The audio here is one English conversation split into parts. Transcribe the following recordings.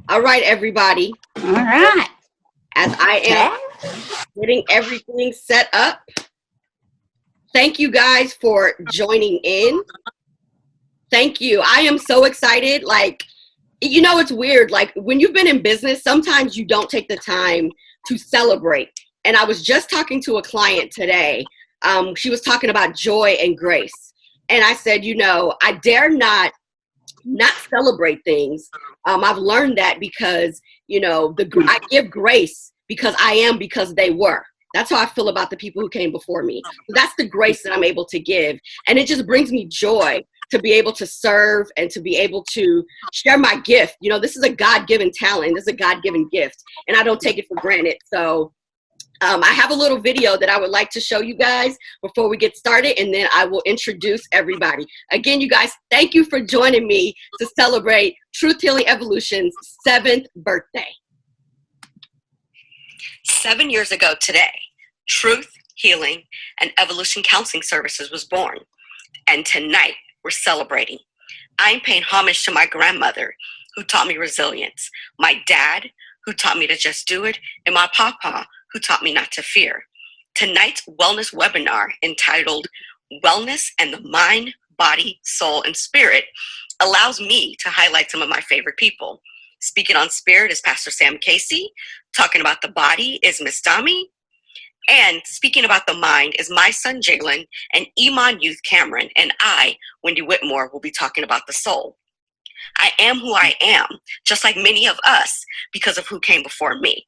All right, everybody. All right. As I am getting everything set up, thank you guys for joining in. Thank you. I am so excited. Like, it's weird. Like, when you've been in business, sometimes you don't take the time to celebrate. And I was just talking to a client today. She was talking about joy and grace. And I said, I dare not celebrate things. I've learned that because, I give grace because I am because they were. That's how I feel about the people who came before me. That's the grace that I'm able to give. And it just brings me joy to be able to serve and to be able to share my gift. This is a God-given talent. This is a God-given gift. And I don't take it for granted. So I have a little video that I would like to show you guys before we get started, and then I will introduce everybody. Again, you guys, thank you for joining me to celebrate Truth Healing Evolution's 7th birthday. 7 years ago today, Truth Healing and Evolution Counseling Services was born, and tonight we're celebrating. I'm paying homage to my grandmother, who taught me resilience, my dad, who taught me to just do it, and my papa, who taught me not to fear. Tonight's wellness webinar, entitled Wellness and the Mind, Body, Soul, and Spirit, allows me to highlight some of my favorite people. Speaking on spirit is Pastor Sam Casey. Talking about the body is Miss Dami. And speaking about the mind is my son Jailen and Iman Youth Cameron. And I, Wendy Whitmore, will be talking about the soul. I am who I am, just like many of us, because of who came before me.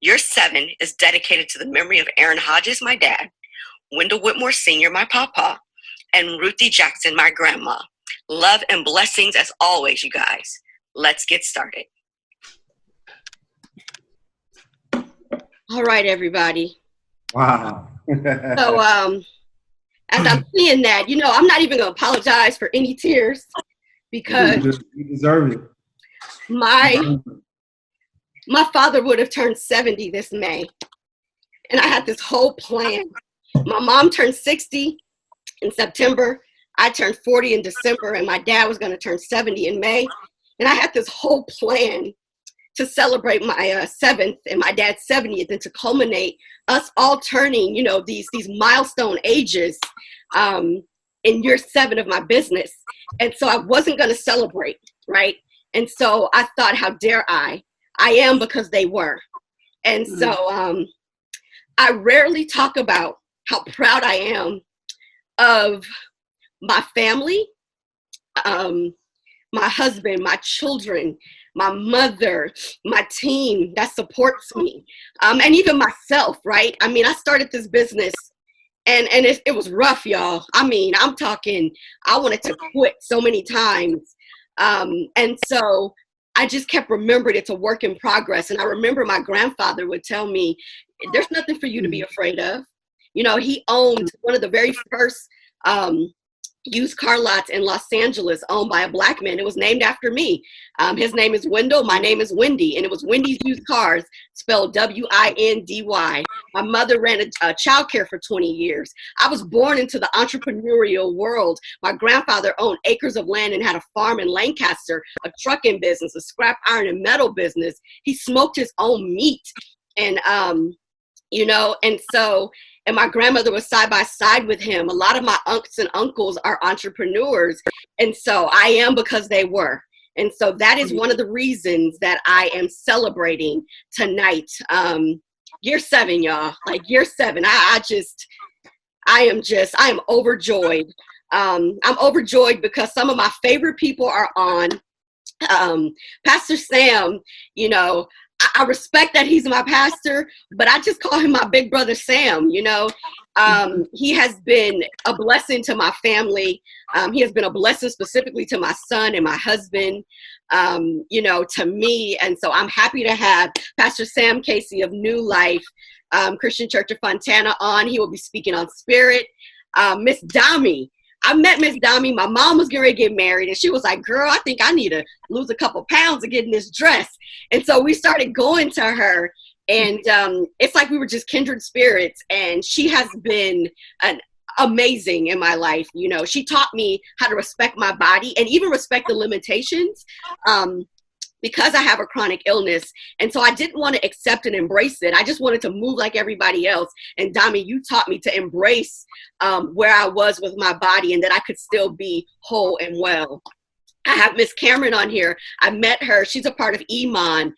Year 7 is dedicated to the memory of Aaron Hodges, my dad, Windel Whitmore Sr., my papa, and Ruthie Jackson, my grandma. Love and blessings as always, you guys. Let's get started. All right, everybody. Wow. So as I'm seeing that, I'm not even going to apologize for any tears because you deserve it. My father would have turned 70 this May. And I had this whole plan. My mom turned 60 in September. I turned 40 in December, and my dad was going to turn 70 in May. And I had this whole plan to celebrate my 7th and my dad's 70th, and to culminate us all turning, these milestone ages in year 7 of my business. And so I wasn't going to celebrate, right? And so I thought, how dare I? I am because they were. And so I rarely talk about how proud I am of my family, my husband, my children, my mother, my team that supports me, and even myself, right? I mean, I started this business and it was rough, y'all. I mean, I'm talking, I wanted to quit so many times. And so I just kept remembering it's a work in progress. And I remember my grandfather would tell me, there's nothing for you to be afraid of. He owned one of the very first used car lots in Los Angeles, owned by a Black man. It was named after me. His name is Windel. My name is Wendy. And it was Wendy's Used Cars, spelled Windy. My mother ran a child care for 20 years. I was born into the entrepreneurial world. My grandfather owned acres of land and had a farm in Lancaster, a trucking business, a scrap iron and metal business. He smoked his own meat. And, and my grandmother was side by side with him. A lot of my aunts and uncles are entrepreneurs. And so I am because they were. And so that is one of the reasons that I am celebrating tonight. Year 7, y'all, like year 7. I am overjoyed. I'm overjoyed because some of my favorite people are on. Pastor Sam, I respect that he's my pastor, but I just call him my big brother Sam. He has been a blessing to my family. He has been a blessing specifically to my son and my husband, to me. And so I'm happy to have Pastor Sam Casey of New Life Christian Church of Fontana on. He will be speaking on spirit. Miss Dami. I met Miss Dami. My mom was getting ready to get married, and she was like, girl, I think I need to lose a couple pounds to get in this dress. And so we started going to her, and it's like we were just kindred spirits, and she has been amazing in my life. She taught me how to respect my body and even respect the limitations. because I have a chronic illness. And so I didn't want to accept and embrace it. I just wanted to move like everybody else. And Dami, you taught me to embrace where I was with my body and that I could still be whole and well. I have Miss Cameron on here. I met her. She's a part of YMAN,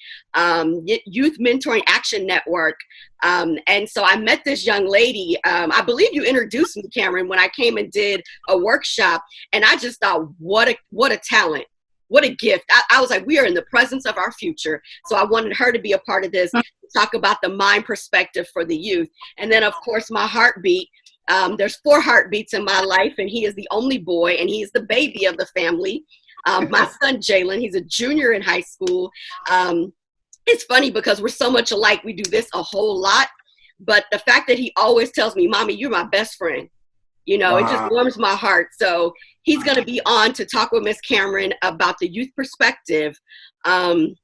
Youth Mentoring Action Network. And so I met this young lady. I believe you introduced me, Cameron, when I came and did a workshop. And I just thought, what a talent. What a gift. I was like, we are in the presence of our future. So I wanted her to be a part of this, talk about the mind perspective for the youth. And then, of course, my heartbeat. There's 4 heartbeats in my life, and he is the only boy, and he's the baby of the family. My son, Jailen, he's a junior in high school. It's funny because we're so much alike. We do this a whole lot. But the fact that he always tells me, Mommy, you're my best friend. You know, It just warms my heart. So he's going to be on to talk with Miss Cameron about the youth perspective with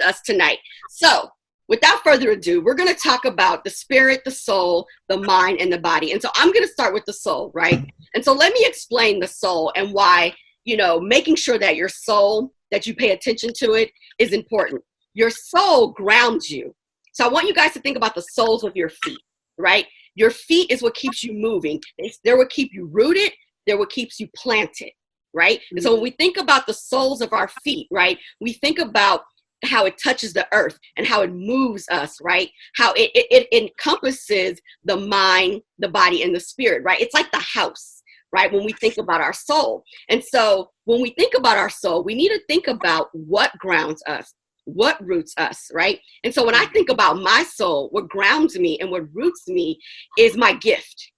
us tonight. So without further ado, we're going to talk about the spirit, the soul, the mind, and the body. And so I'm going to start with the soul, right? And so let me explain the soul and why, making sure that your soul, that you pay attention to it, is important. Your soul grounds you. So I want you guys to think about the soles of your feet, right? Your feet is what keeps you moving. They're what keep you rooted. They're what keeps you planted, right? And so when we think about the soles of our feet, right, we think about how it touches the earth and how it moves us, right? How it encompasses the mind, the body, and the spirit, right? It's like the house, right? When we think about our soul. And so when we think about our soul, we need to think about what grounds us, what roots us, right? And so when I think about my soul, what grounds me and what roots me is my gift,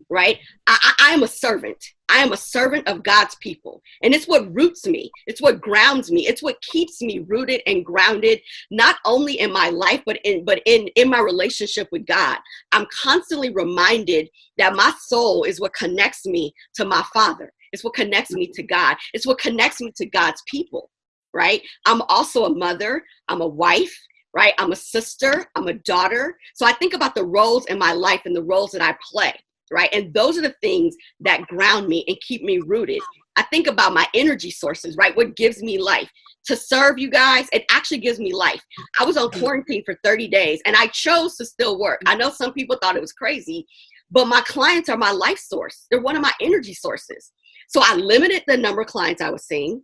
right? I am a servant. I am a servant of God's people. And it's what roots me. It's what grounds me. It's what keeps me rooted and grounded, not only in my life, but in my relationship with God. I'm constantly reminded that my soul is what connects me to my Father. It's what connects me to God. It's what connects me to God's people, right? I'm also a mother. I'm a wife, right? I'm a sister. I'm a daughter. So I think about the roles in my life and the roles that I play. Right. And those are the things that ground me and keep me rooted. I think about my energy sources, right? What gives me life? To serve you guys, it actually gives me life. I was on quarantine for 30 days and I chose to still work. I know some people thought it was crazy, but my clients are my life source. They're one of my energy sources. So I limited the number of clients I was seeing.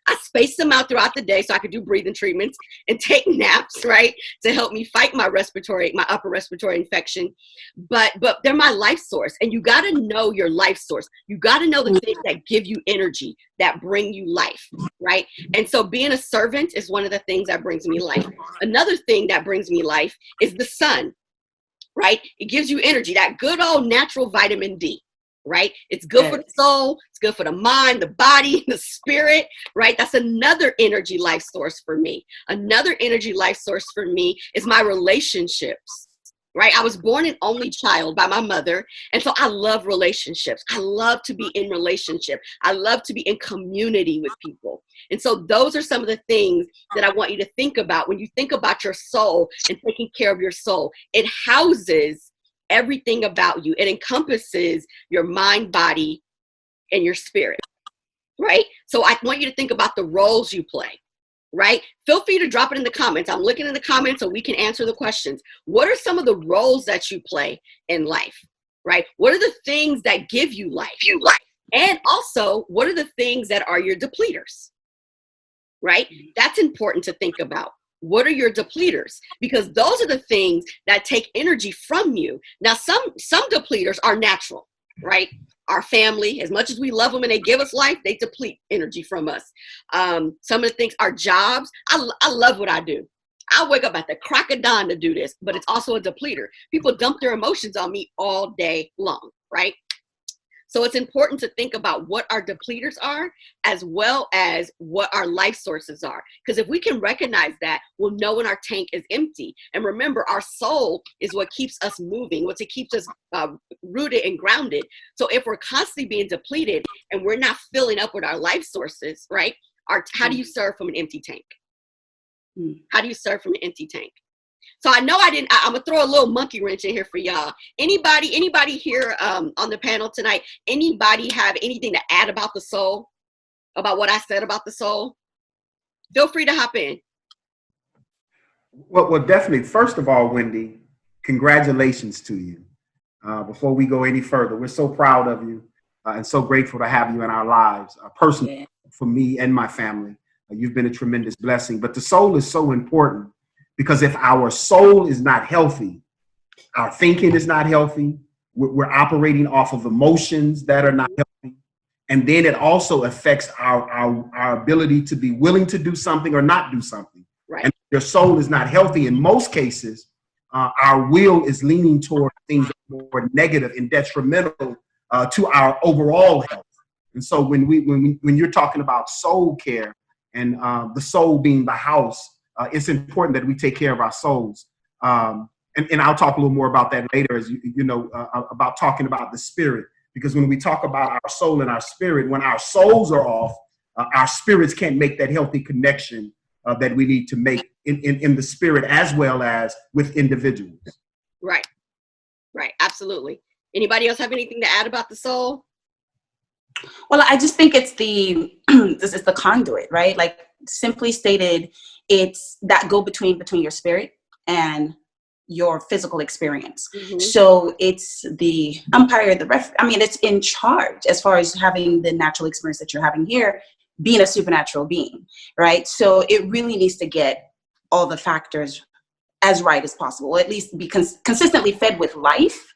I spaced them out throughout the day so I could do breathing treatments and take naps, right, to help me fight my upper respiratory infection. But they're my life source. And you got to know your life source. You got to know the things that give you energy, that bring you life, right? And so being a servant is one of the things that brings me life. Another thing that brings me life is the sun, right? It gives you energy, that good old natural vitamin D. Right? It's good for the soul. It's good for the mind, the body, the spirit, right? That's another energy life source for me. Another energy life source for me is my relationships, right? I was born an only child by my mother. And so I love relationships. I love to be in relationship. I love to be in community with people. And so those are some of the things that I want you to think about when you think about your soul and taking care of your soul. It houses everything about you. It encompasses your mind, body, and your spirit, right? So I want you to think about the roles you play, right? Feel free to drop it in the comments. I'm looking in the comments so we can answer the questions. What are some of the roles that you play in life, right? What are the things that give you life? And also, what are the things that are your depleters, right? That's important to think about. What are your depleters? Because those are the things that take energy from you. Now, some depleters are natural, right? Our family, as much as we love them and they give us life, they deplete energy from us. Some of the things, our jobs, I love what I do. I wake up at the crack of dawn to do this, but it's also a depleter. People dump their emotions on me all day long, right? So it's important to think about what our depleters are as well as what our life sources are. Because if we can recognize that, we'll know when our tank is empty. And remember, our soul is what keeps us moving, what keeps us rooted and grounded. So if we're constantly being depleted and we're not filling up with our life sources, right? How do you serve from an empty tank? How do you serve from an empty tank? So I know I'm going to throw a little monkey wrench in here for y'all. Anybody here on the panel tonight, anybody have anything to add about the soul? about what I said about the soul? Feel free to hop in. Well, definitely. First of all, Wendy, congratulations to you. Before we go any further, we're so proud of you and so grateful to have you in our lives, personally, for me and my family. You've been a tremendous blessing. But the soul is so important because if our soul is not healthy, our thinking is not healthy. We're operating off of emotions that are not healthy. And then it also affects our ability to be willing to do something or not do something. Right. And if your soul is not healthy, in most cases, our will is leaning toward things that are more negative and detrimental to our overall health. And so when you're talking about soul care and the soul being the house, it's important that we take care of our souls. And I'll talk a little more about that later, as you know, about talking about the spirit. Because when we talk about our soul and our spirit, when our souls are off, our spirits can't make that healthy connection that we need to make in the spirit as well as with individuals. Right. Right. Absolutely. Anybody else have anything to add about the soul? Well, I just think it's this is the conduit, right? Like simply stated, it's that go between your spirit and your physical experience. Mm-hmm. So it's the umpire, it's in charge as far as having the natural experience that you're having here, being a supernatural being, right? So it really needs to get all the factors as right as possible, or at least be consistently fed with life,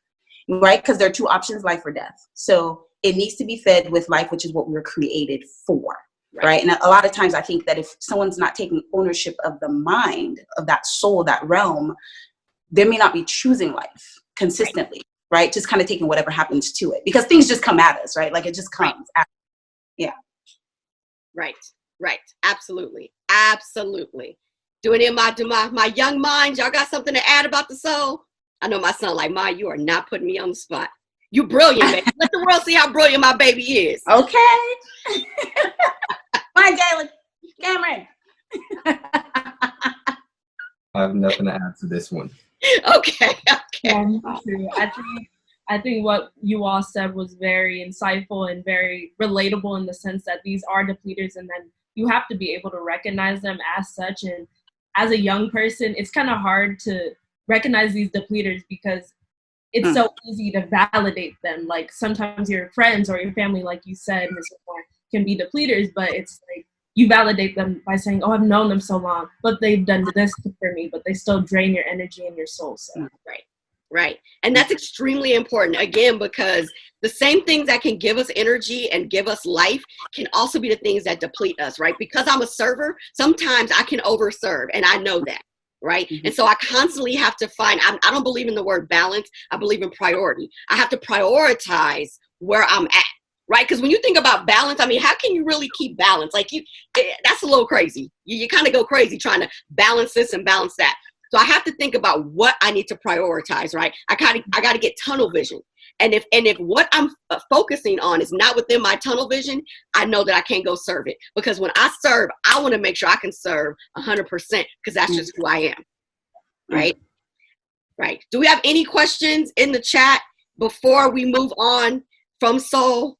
right? Because there are two options, life or death. So it needs to be fed with life, which is what we were created for, right? And a lot of times I think that if someone's not taking ownership of the mind, of that soul, that realm, they may not be choosing life consistently, right? Just kind of taking whatever happens to it, because things just come at us, right? Like it just comes. Right. Yeah. Right. Absolutely. Do any of my young minds, y'all got something to add about the soul? I know my son like, Ma, you are not putting me on the spot. You brilliant, baby. Let the world see how brilliant my baby is. Okay. Bye, Jailen. Cameron. I have nothing to add to this one. Okay. I think what you all said was very insightful and very relatable in the sense that these are depleters, and then you have to be able to recognize them as such. And as a young person, it's kind of hard to recognize these depleters because it's so easy to validate them. Like sometimes your friends or your family, like you said, Ms. Whitmore, can be depleters, but it's like you validate them by saying, oh, I've known them so long, but they've done this for me, but they still drain your energy and your soul. So. Right. And that's extremely important, again, because the same things that can give us energy and give us life can also be the things that deplete us, right? Because I'm a server, sometimes I can overserve, and I know that, right? Mm-hmm. And so I constantly have to find, I don't believe in the word balance, I believe in priority. I have to prioritize where I'm at, right? Because when you think about balance, how can you really keep balance? Like that's a little crazy. You kind of go crazy trying to balance this and balance that. So I have to think about what I need to prioritize, right? I got to get tunnel vision. And if what I'm focusing on is not within my tunnel vision, I know that I can't go serve it. Because when I serve, I want to make sure I can serve 100% because that's just who I am, right? Right. Do we have any questions in the chat before we move on from soul?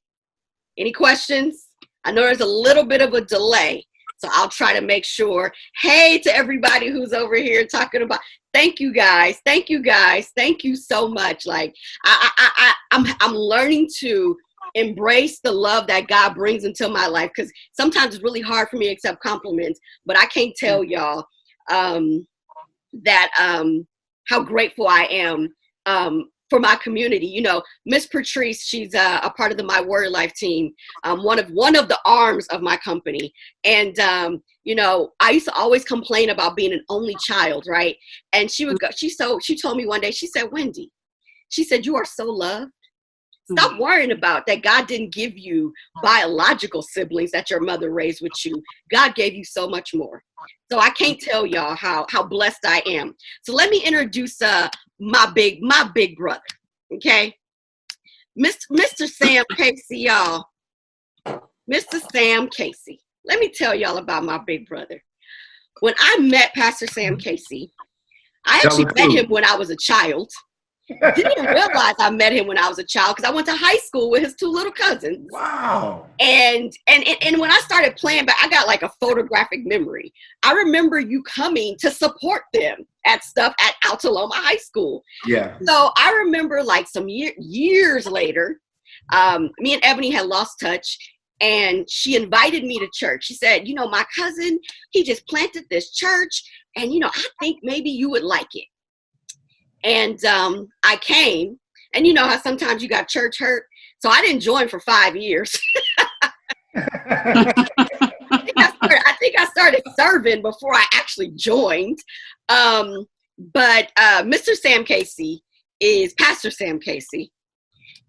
Any questions? I know there's a little bit of a delay. So I'll try to make sure. Hey to everybody who's over here talking about. Thank you guys. Thank you so much. Like I'm learning to embrace the love that God brings into my life, because sometimes it's really hard for me to accept compliments. But I can't tell y'all that how grateful I am for my community. You know, Miss Patrice, she's a part of the My Word Life team, one of the arms of my company. And, you know, I used to always complain about being an only child, right? And she told me one day, she said, Wendy, she said, you are so loved. Stop worrying about that. God didn't give you biological siblings that your mother raised with you. God gave you so much more. So I can't tell y'all how blessed I am. So let me introduce my big brother. Okay, Mr. Sam Casey, y'all. Mr. Sam Casey. Let me tell y'all about my big brother. When I met Pastor Sam Casey, I actually met him when I was a child. Didn't realize I met him when I was a child because I went to high school with his two little cousins. Wow. And when I started playing, but I got like a photographic memory. I remember you coming to support them at stuff at Altaloma High School. Yeah. So I remember like some years later, me and Ebony had lost touch, and she invited me to church. She said, you know, my cousin, he just planted this church, and, you know, I think maybe you would like it. And I came, and you know how sometimes you got church hurt. So I didn't join for 5 years. I think I started serving before I actually joined. But Mr. Sam Casey is Pastor Sam Casey.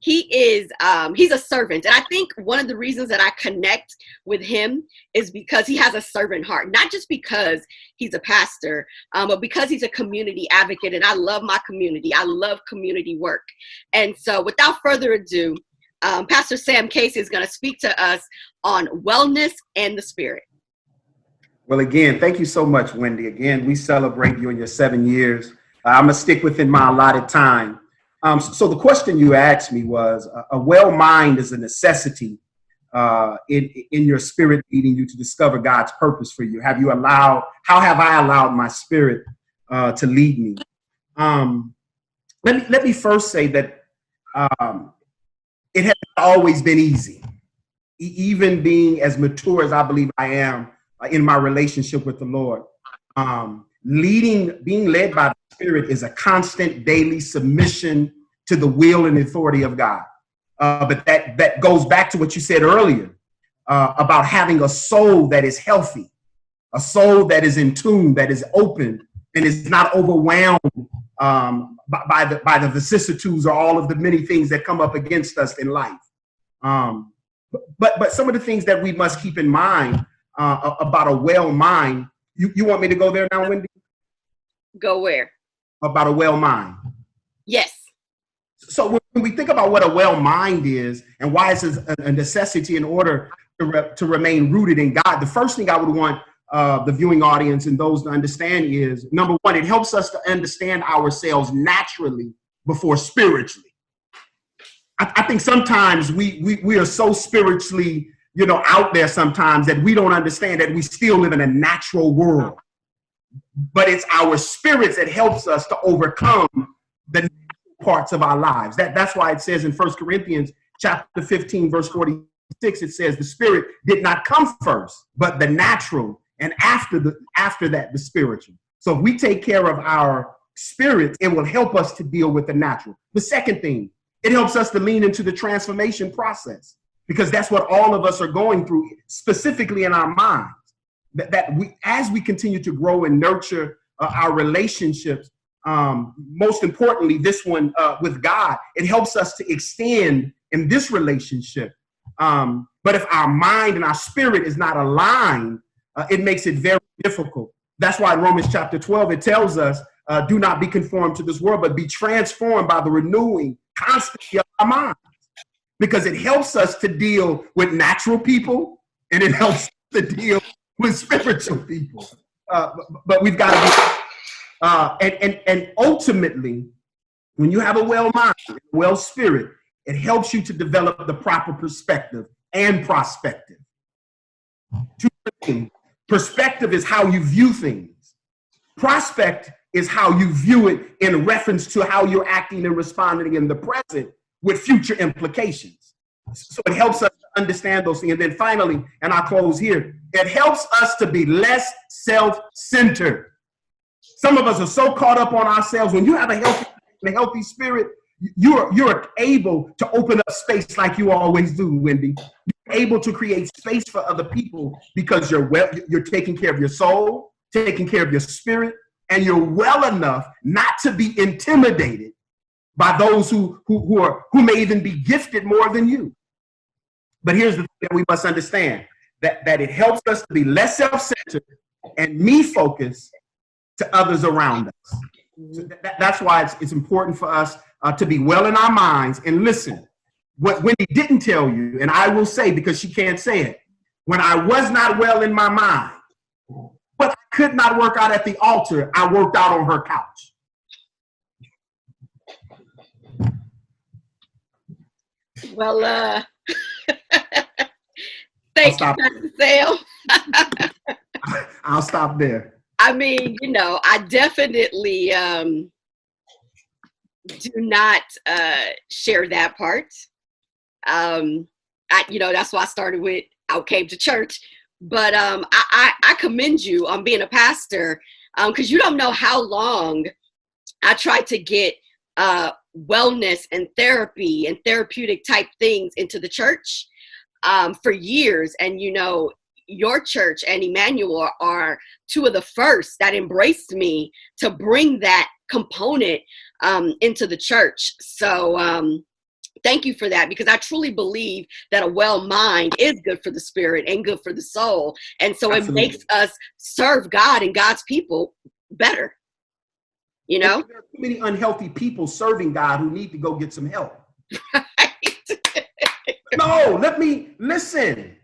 He is, he's a servant. And I think one of the reasons that I connect with him is because he has a servant heart, not just because he's a pastor, but because he's a community advocate. And I love my community. I love community work. And so without further ado, Pastor Sam Casey is going to speak to us on wellness and the spirit. Well, again, thank you so much, Wendy. Again, we celebrate you in your 7 years. I'm going to stick within my allotted time. So the question you asked me was, a well mind is a necessity in your spirit, leading you to discover God's purpose for you. How have I allowed my spirit to lead me? Let me first say that it has always been easy, even being as mature as I believe I am in my relationship with the Lord. Being led by the Spirit is a constant daily submission to the will and authority of God. But that goes back to what you said earlier about having a soul that is healthy, a soul that is in tune, that is open, and is not overwhelmed by the vicissitudes or all of the many things that come up against us in life. But some of the things that we must keep in mind about a well mind. You want me to go there now, Wendy? Go where? About a well mind. Yes. So when we think about what a well mind is and why it's a necessity in order to remain rooted in God, the first thing I would want the viewing audience and those to understand is, number one, it helps us to understand ourselves naturally before spiritually. I think sometimes we are so spiritually, out there sometimes that we don't understand that we still live in a natural world. But it's our spirits that helps us to overcome the natural parts of our lives. That's why it says in 1 Corinthians chapter 15, verse 46, it says the spirit did not come first, but the natural, and after that, the spiritual. So if we take care of our spirits, it will help us to deal with the natural. The second thing, it helps us to lean into the transformation process, because that's what all of us are going through, specifically in our minds. That we, as we continue to grow and nurture our relationships, most importantly, this one with God, it helps us to extend in this relationship. But if our mind and our spirit is not aligned, it makes it very difficult. That's why in Romans chapter 12, it tells us, do not be conformed to this world, but be transformed by the renewing constantly of our minds. Because it helps us to deal with natural people, and it helps to deal with spiritual people. But we've got to be, and ultimately, when you have a well mind, well spirit, it helps you to develop the proper perspective and prospective. Two things. Perspective is how you view things. Prospect is how you view it in reference to how you're acting and responding in the present with future implications. So it helps us to understand those things. And then finally, and I'll close here, it helps us to be less self-centered. Some of us are so caught up on ourselves. When you have a healthy spirit, you're able to open up space like you always do, Wendy. You're able to create space for other people because you're taking care of your soul, taking care of your spirit, and you're well enough not to be intimidated by those who may even be gifted more than you. But here's the thing that we must understand, that it helps us to be less self-centered and me-focused to others around us. So that's why it's important for us to be well in our minds. And listen, what Wendy didn't tell you, and I will say because she can't say it, when I was not well in my mind, but I could not work out at the altar, I worked out on her couch. Well, thank you, Pastor Sam. I'll stop there. I mean, I definitely do not share that part. That's why I started with "I came to church." But I commend you on being a pastor, because you don't know how long I tried to get wellness and therapy and therapeutic type things into the church for years. And your church and Emmanuel are two of the first that embraced me to bring that component into the church. So thank you for that, because I truly believe that a well mind is good for the spirit and good for the soul. And so Absolutely. It makes us serve God and God's people better. There are too many unhealthy people serving God who need to go get some help. No, let me listen.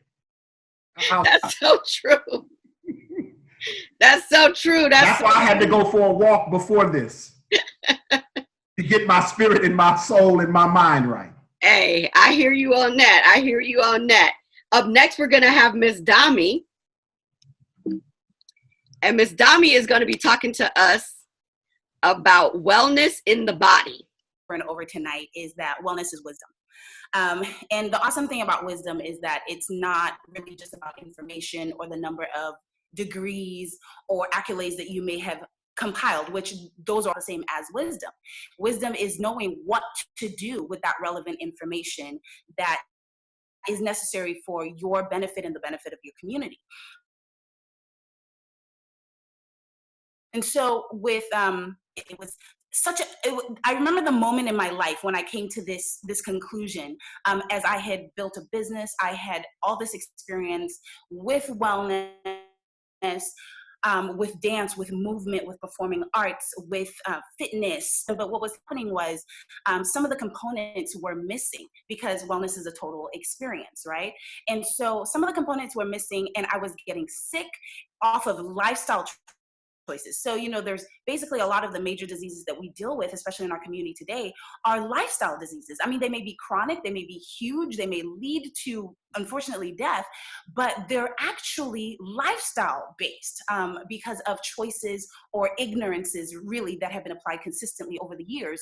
That's so true. That's so true. That's why I had to go for a walk before this to get my spirit and my soul and my mind right. Hey, I hear you on that. Up next, we're going to have Miss Dami. And Miss Dami is going to be talking to us about wellness in the body. Over tonight is that wellness is wisdom. And the awesome thing about wisdom is that it's not really just about information or the number of degrees or accolades that you may have compiled, which those are the same as wisdom. Wisdom is knowing what to do with that relevant information that is necessary for your benefit and the benefit of your community. And so with it was I remember the moment in my life when I came to this conclusion, as I had built a business, I had all this experience with wellness, with dance, with movement, with performing arts, with fitness. But what was happening was some of the components were missing, because wellness is a total experience, right? And so some of the components were missing, and I was getting sick off of lifestyle choices. So, there's basically a lot of the major diseases that we deal with, especially in our community today, are lifestyle diseases. I mean, they may be chronic, they may be huge, they may lead to, unfortunately, death, but they're actually lifestyle based because of choices or ignorances, really, that have been applied consistently over the years.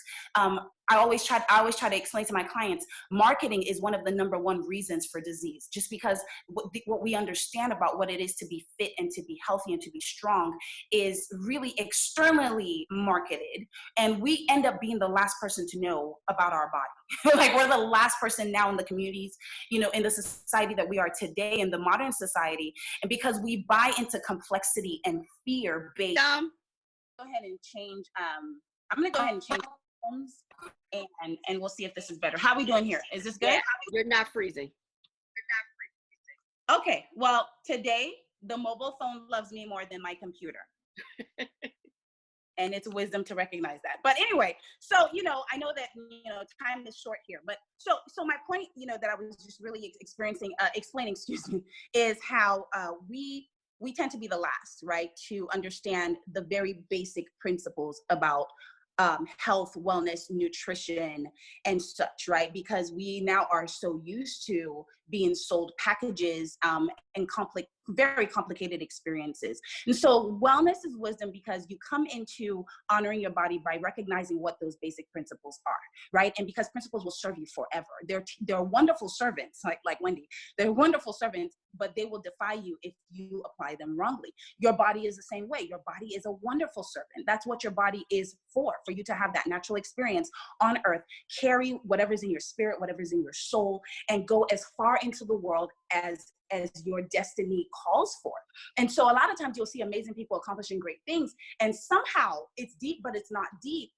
I always try to explain to my clients, marketing is one of the number one reasons for disease, just because what we understand about what it is to be fit and to be healthy and to be strong is really externally marketed, and we end up being the last person to know about our body. Like, we're the last person now in the communities, in the society that we are today, in the modern society, and because we buy into complexity and fear based. Go ahead and change. I'm going to go ahead and change homes, and we'll see if this is better. How are we doing here? Is this good? Yeah, you're not freezing. Okay. Well, today the mobile phone loves me more than my computer. And it's wisdom to recognize that. But anyway, so, I know that, time is short here, but so my point, that I was just really explaining, is how we tend to be the last, right, to understand the very basic principles about health, wellness, nutrition, and such, right? Because we now are so used to being sold packages and very complicated experiences. And so wellness is wisdom, because you come into honoring your body by recognizing what those basic principles are, right? And because principles will serve you forever. They're wonderful servants, like Wendy. They're wonderful servants, but they will defy you if you apply them wrongly. Your body is the same way. Your body is a wonderful servant. That's what your body is for you to have that natural experience on earth, carry whatever's in your spirit, whatever's in your soul, and go as far into the world as your destiny calls for. And so a lot of times you'll see amazing people accomplishing great things, and somehow it's deep, but it's not deep.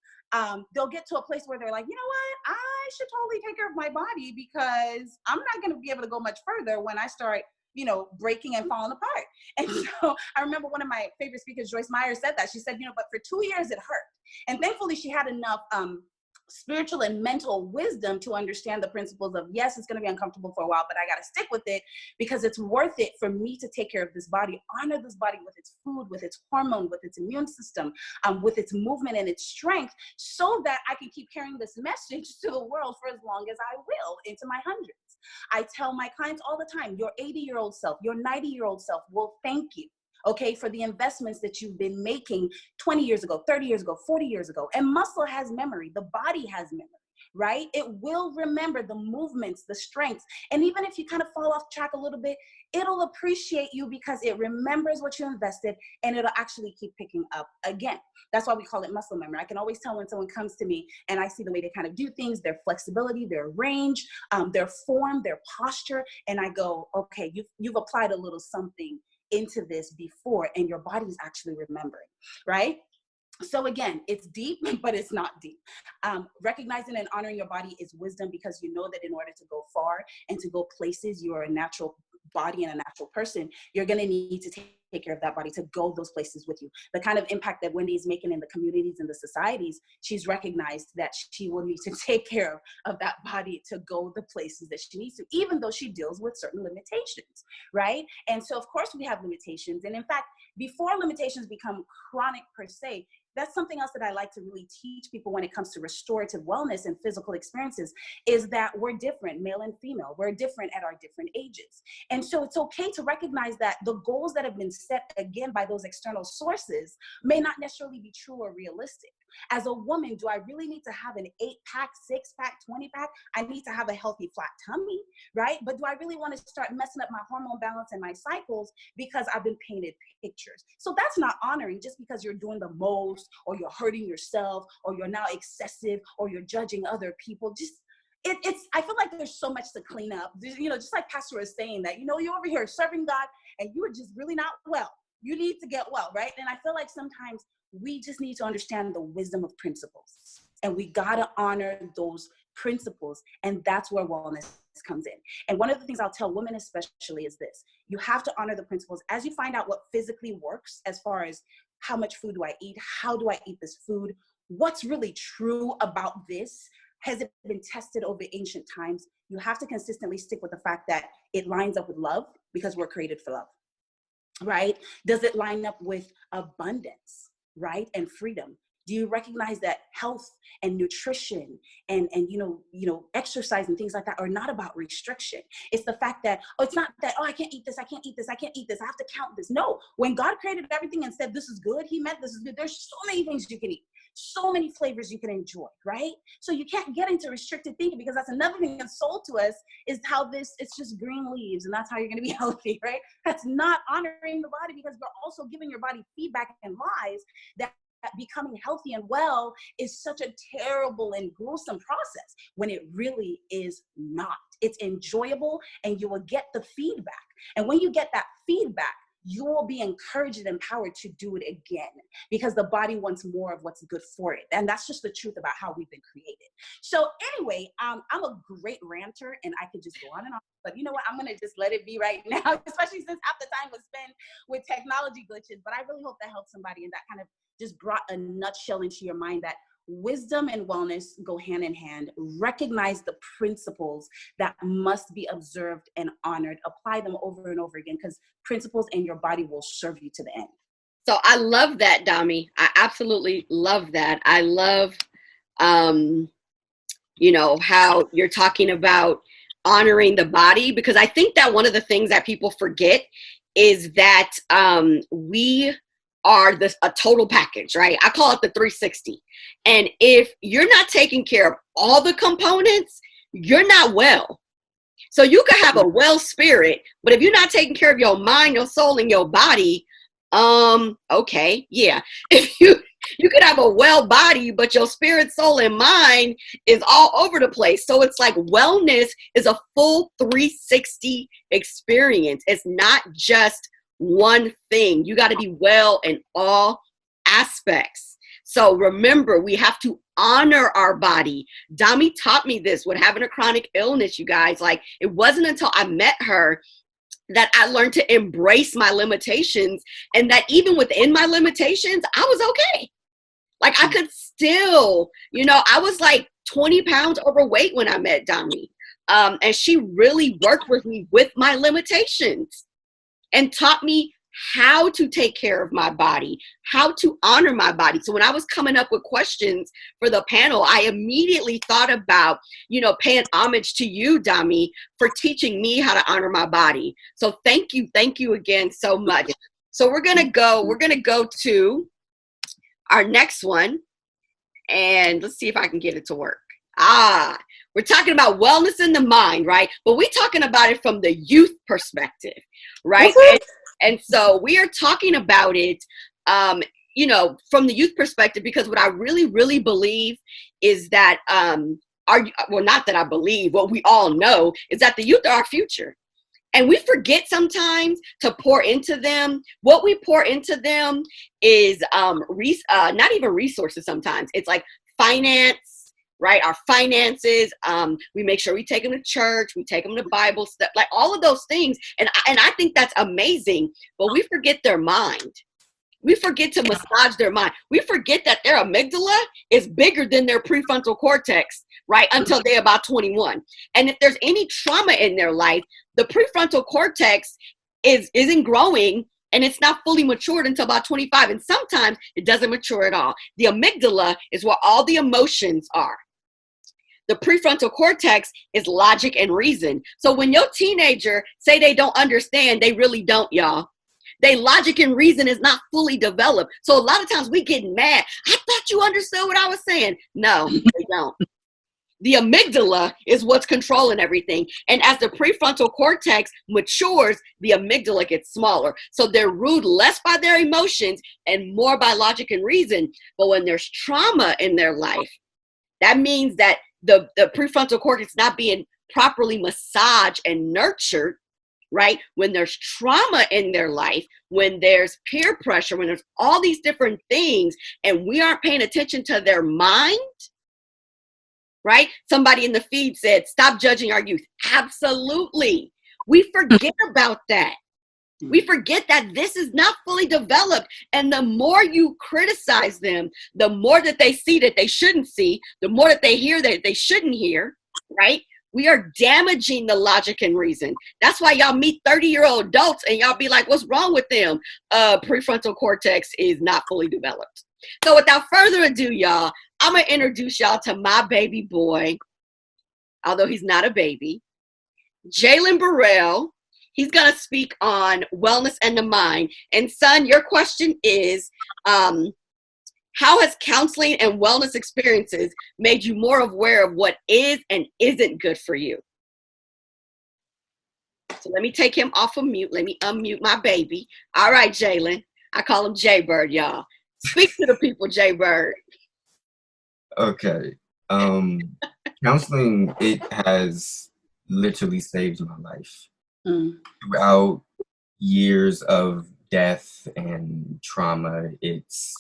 They'll get to a place where they're like, you know what, I should totally take care of my body, because I'm not going to be able to go much further when I start breaking and falling apart. And so I remember one of my favorite speakers, Joyce Meyer, said that. She said, but for 2 years it hurt. And thankfully she had enough spiritual and mental wisdom to understand the principles of, yes, it's going to be uncomfortable for a while, but I got to stick with it because it's worth it for me to take care of this body, honor this body with its food, with its hormone, with its immune system, with its movement and its strength, so that I can keep carrying this message to the world for as long as I will, into my hundreds. I tell my clients all the time, your 80-year-old self, your 90-year-old self will thank you, okay, for the investments that you've been making 20 years ago, 30 years ago, 40 years ago. And muscle has memory. The body has memory, right? It will remember the movements, the strengths. And even if you kind of fall off track a little bit, it'll appreciate you because it remembers what you invested, and it'll actually keep picking up again. That's why we call it muscle memory. I can always tell when someone comes to me and I see the way they kind of do things, their flexibility, their range, their form, their posture. And I go, okay, you've applied a little something into this before, and your body is actually remembering, right? So again, it's deep, but it's not deep. Recognizing and honoring your body is wisdom, because you know that in order to go far and to go places, you are a natural body and a natural person. You're going to need to take care of that body to go those places with you. The kind of impact that Wendy is making in the communities and the societies, she's recognized that she will need to take care of that body to go the places that she needs to, even though she deals with certain limitations, right? And so of course we have limitations. And in fact, before limitations become chronic per se, that's something else that I like to really teach people when it comes to restorative wellness and physical experiences, is that we're different, male and female. We're different at our different ages. And so it's okay to recognize that the goals that have been set, again, by those external sources may not necessarily be true or realistic. As a woman, do I really need to have an 8-pack, 6-pack, 20-pack? I need to have a healthy flat tummy, right? But do I really want to start messing up my hormone balance and my cycles because I've been painted pictures? So that's not honoring just because you're doing the most, or you're hurting yourself, or you're now excessive, or you're judging other people. Just I feel like there's so much to clean up. You know, just like Pastor was saying that, you know, you're over here serving God and you are just really not well. You need to get well, right? And I feel like sometimes we just need to understand the wisdom of principles, and we got to honor those principles. And that's where wellness comes in. And one of the things I'll tell women especially is this: you have to honor the principles as you find out what physically works, as far as how much food do I eat? How do I eat this food? What's really true about this? Has it been tested over ancient times? You have to consistently stick with the fact that it lines up with love, because we're created for love, right? Does it line up with abundance, right? And freedom? Do you recognize that health and nutrition and you know exercise and things like that are not about restriction? It's the fact that, it's not that, I can't eat this, I can't eat this, I can't eat this, I have to count this. No, when God created everything and said this is good, he meant this is good. There's so many things you can eat, so many flavors you can enjoy, right? So you can't get into restricted thinking, because that's another thing that's sold to us, is how it's just green leaves and that's how you're going to be healthy, right? That's not honoring the body, because we're also giving your body feedback and lies that becoming healthy and well is such a terrible and gruesome process, when it really is not. It's enjoyable, and you will get the feedback. And when you get that feedback, you will be encouraged and empowered to do it again, because the body wants more of what's good for it. And that's just the truth about how we've been created. So anyway, I'm a great ranter, and I could just go on and on, but you know what? I'm going to just let it be right now, especially since half the time was spent with technology glitches. But I really hope that helped somebody, and that kind of just brought a nutshell into your mind that wisdom and wellness go hand in hand. Recognize the principles that must be observed and honored. Apply them over and over again, because principles and your body will serve you to the end. So I love that, Dami. I absolutely love that. I love, you know, how you're talking about honoring the body, because I think that one of the things that people forget is that we are a total package, right? I call it the 360. And if you're not taking care of all the components, you're not well. So you could have a well spirit, but if you're not taking care of your mind, your soul, and your body, okay, yeah. If you could have a well body, but your spirit, soul, and mind is all over the place. So it's like wellness is a full 360 experience. It's not just one thing. You got to be well in all aspects. So remember, we have to honor our body. Dami taught me this with having a chronic illness, you guys. Like, it wasn't until I met her that I learned to embrace my limitations, and that even within my limitations, I was okay. Like, I could still, you know, I was like 20 pounds overweight when I met Dami. And she really worked with me with my limitations and taught me how to take care of my body, how to honor my body. So when I was coming up with questions for the panel, I immediately thought about, paying homage to you, Dami, for teaching me how to honor my body. So thank you again so much. So we're gonna go to our next one, and let's see if I can get it to work. We're talking about wellness in the mind, right? But we're talking about it from the youth perspective, right? And so we are talking about it, from the youth perspective, because what I really, really believe is that, not that I believe, what we all know is that the youth are our future. And we forget sometimes to pour into them. What we pour into them is not even resources sometimes. It's like finance, right? Our finances. We make sure we take them to church. We take them to Bible stuff, like all of those things. And I think that's amazing. But we forget their mind. We forget to massage their mind. We forget that their amygdala is bigger than their prefrontal cortex, right? Until they're about 21. And if there's any trauma in their life, the prefrontal cortex isn't growing, and it's not fully matured until about 25. And sometimes it doesn't mature at all. The amygdala is where all the emotions are. The prefrontal cortex is logic and reason. So when your teenager say they don't understand, they really don't, y'all. They logic and reason is not fully developed. So a lot of times we get mad. I thought you understood what I was saying. No, they don't. The amygdala is what's controlling everything. And as the prefrontal cortex matures, the amygdala gets smaller. So they're ruled less by their emotions and more by logic and reason. But when there's trauma in their life, that means that the prefrontal cortex is not being properly massaged and nurtured, right? When there's trauma in their life, when there's peer pressure, when there's all these different things, and we aren't paying attention to their mind, right? Somebody in the feed said, stop judging our youth. Absolutely. We forget about that. We forget that this is not fully developed. And the more you criticize them, the more that they see that they shouldn't see, the more that they hear that they shouldn't hear, right? We are damaging the logic and reason. That's why y'all meet 30-year-old adults and y'all be like, what's wrong with them? Prefrontal cortex is not fully developed. So without further ado, y'all, I'm going to introduce y'all to my baby boy, although he's not a baby, Jailen Burrell. He's going to speak on wellness and the mind. And son, your question is, how has counseling and wellness experiences made you more aware of what is and isn't good for you? So let me take him off of mute. Let me unmute my baby. All right, Jailen. I call him J-Bird, y'all. Speak to the people, J-Bird. Okay. Counseling, it has literally saved my life. Throughout years of death and trauma, it's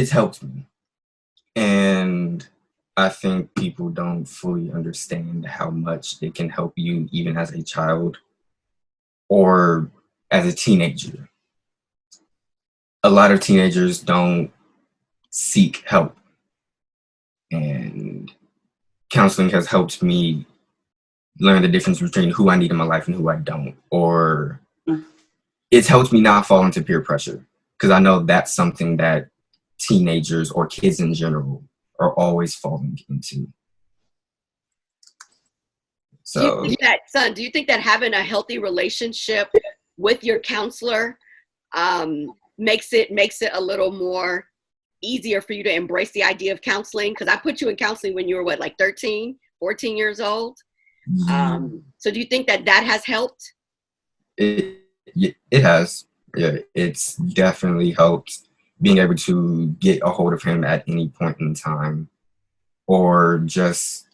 helped me. And I think people don't fully understand how much it can help you even as a child or as a teenager. A lot of teenagers don't seek help. And counseling has helped me learn the difference between who I need in my life and who I don't. Or it's helped me not fall into peer pressure, because I know that's something that teenagers or kids in general are always falling into. So, do you think that having a healthy relationship with your counselor makes it a little more easier for you to embrace the idea of counseling? Because I put you in counseling when you were, like 13, 14 years old? So do you think that has helped? It has. Yeah, it's definitely helped being able to get a hold of him at any point in time, or just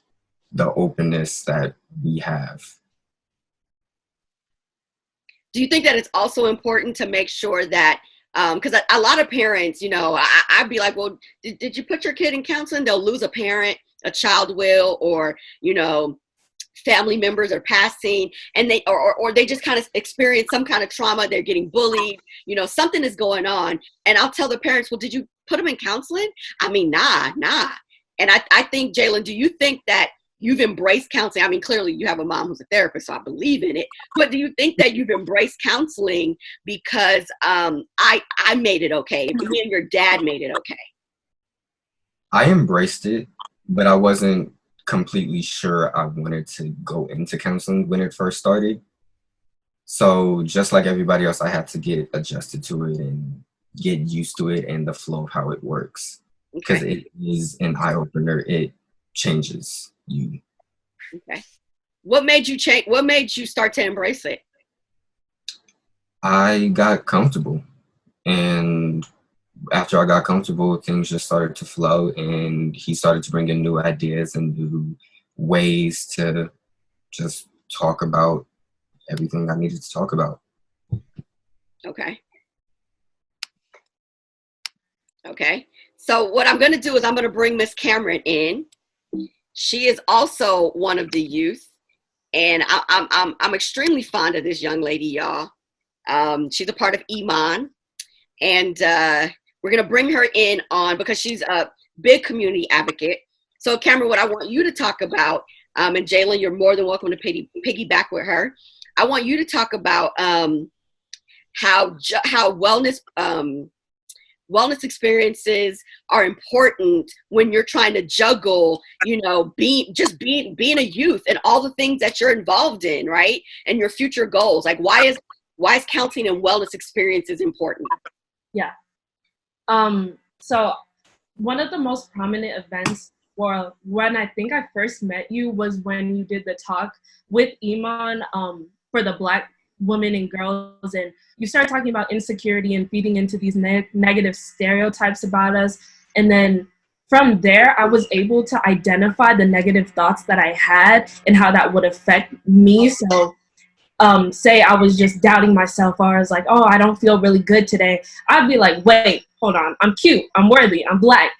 the openness that we have. Do you think that it's also important to make sure that, because a lot of parents, I'd be like, well, did you put your kid in counseling? They'll lose a parent, a child will, or, family members are passing, and they or they just kind of experience some kind of trauma. They're getting bullied, something is going on. And I'll tell the parents, well, did you put them in counseling? I mean, nah. And I think, Jailen, do you think that you've embraced counseling? I mean, clearly you have a mom who's a therapist, so I believe in it. But do you think that you've embraced counseling because I made it okay? Me and your dad made it okay. I embraced it, but I wasn't completely sure I wanted to go into counseling when it first started. So just like everybody else, I had to get adjusted to it and get used to it and the flow of how it works. Because it is an eye-opener. It changes you. Okay. What made you change? What made you start to embrace it? I got comfortable. And after I got comfortable, things just started to flow. And he started to bring in new ideas and new ways to just talk about everything I needed to talk about. Okay. Okay. So what I'm going to do is I'm going to bring Miss Cameron in. She is also one of the youth, and I'm extremely fond of this young lady, y'all. She's a part of YMAN, and we're going to bring her in on because she's a big community advocate. So Cameron, what I want you to talk about, and Jailen, you're more than welcome to piggyback with her. I want you to talk about how wellness experiences are important when you're trying to juggle, being a youth and all the things that you're involved in, right? And your future goals. Like, why is counseling and wellness experiences important? Yeah. So one of the most prominent events, or when I think I first met you, was when you did the talk with YMAN for the Black women and girls, and you started talking about insecurity and feeding into these negative stereotypes about us. And then from there, I was able to identify the negative thoughts that I had and how that would affect me. So say I was just doubting myself, or I was like, oh, I don't feel really good today. I'd be like, wait, hold on. I'm cute. I'm worthy. I'm Black.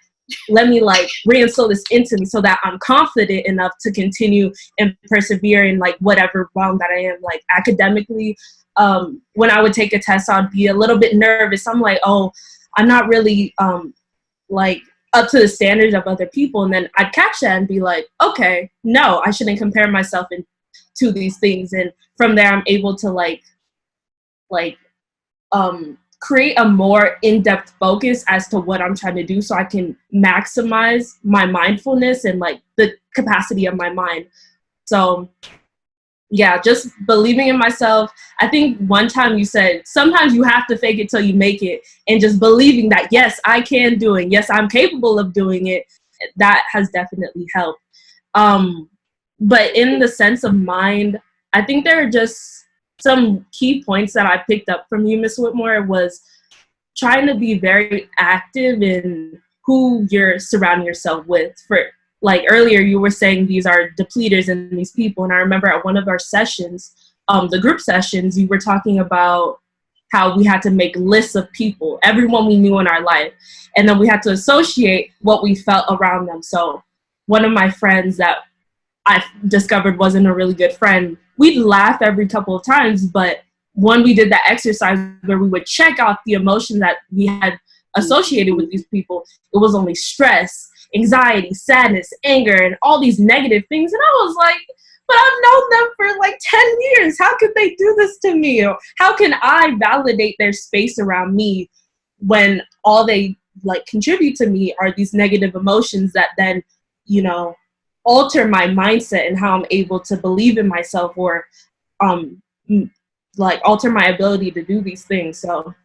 Let me reinstill this into me so that I'm confident enough to continue and persevere in whatever realm that I am, academically. When I would take a test, I'd be a little bit nervous. I'm like, oh, I'm not really up to the standards of other people. And then I'd catch that and be like, okay, no, I shouldn't compare myself to these things. And from there, I'm able to create a more in-depth focus as to what I'm trying to do so I can maximize my mindfulness and the capacity of my mind. So yeah, just believing in myself. I think one time you said, sometimes you have to fake it till you make it, and just believing that, yes, I can do it. Yes, I'm capable of doing it. That has definitely helped. But in the sense of mind, I think there are just some key points that I picked up from you, Ms. Whitmore, was trying to be very active in who you're surrounding yourself with. For earlier, you were saying these are depleters and these people. And I remember at one of our sessions, the group sessions, you were talking about how we had to make lists of people, everyone we knew in our life. And then we had to associate what we felt around them. So one of my friends that I discovered wasn't a really good friend, we'd laugh every couple of times, but when we did that exercise where we would check off the emotion that we had associated with these people, it was only stress, anxiety, sadness, anger, and all these negative things. And I was like, but I've known them for 10 years. How could they do this to me? Or how can I validate their space around me when all they contribute to me are these negative emotions that then, alter my mindset and how I'm able to believe in myself, or alter my ability to do these things. So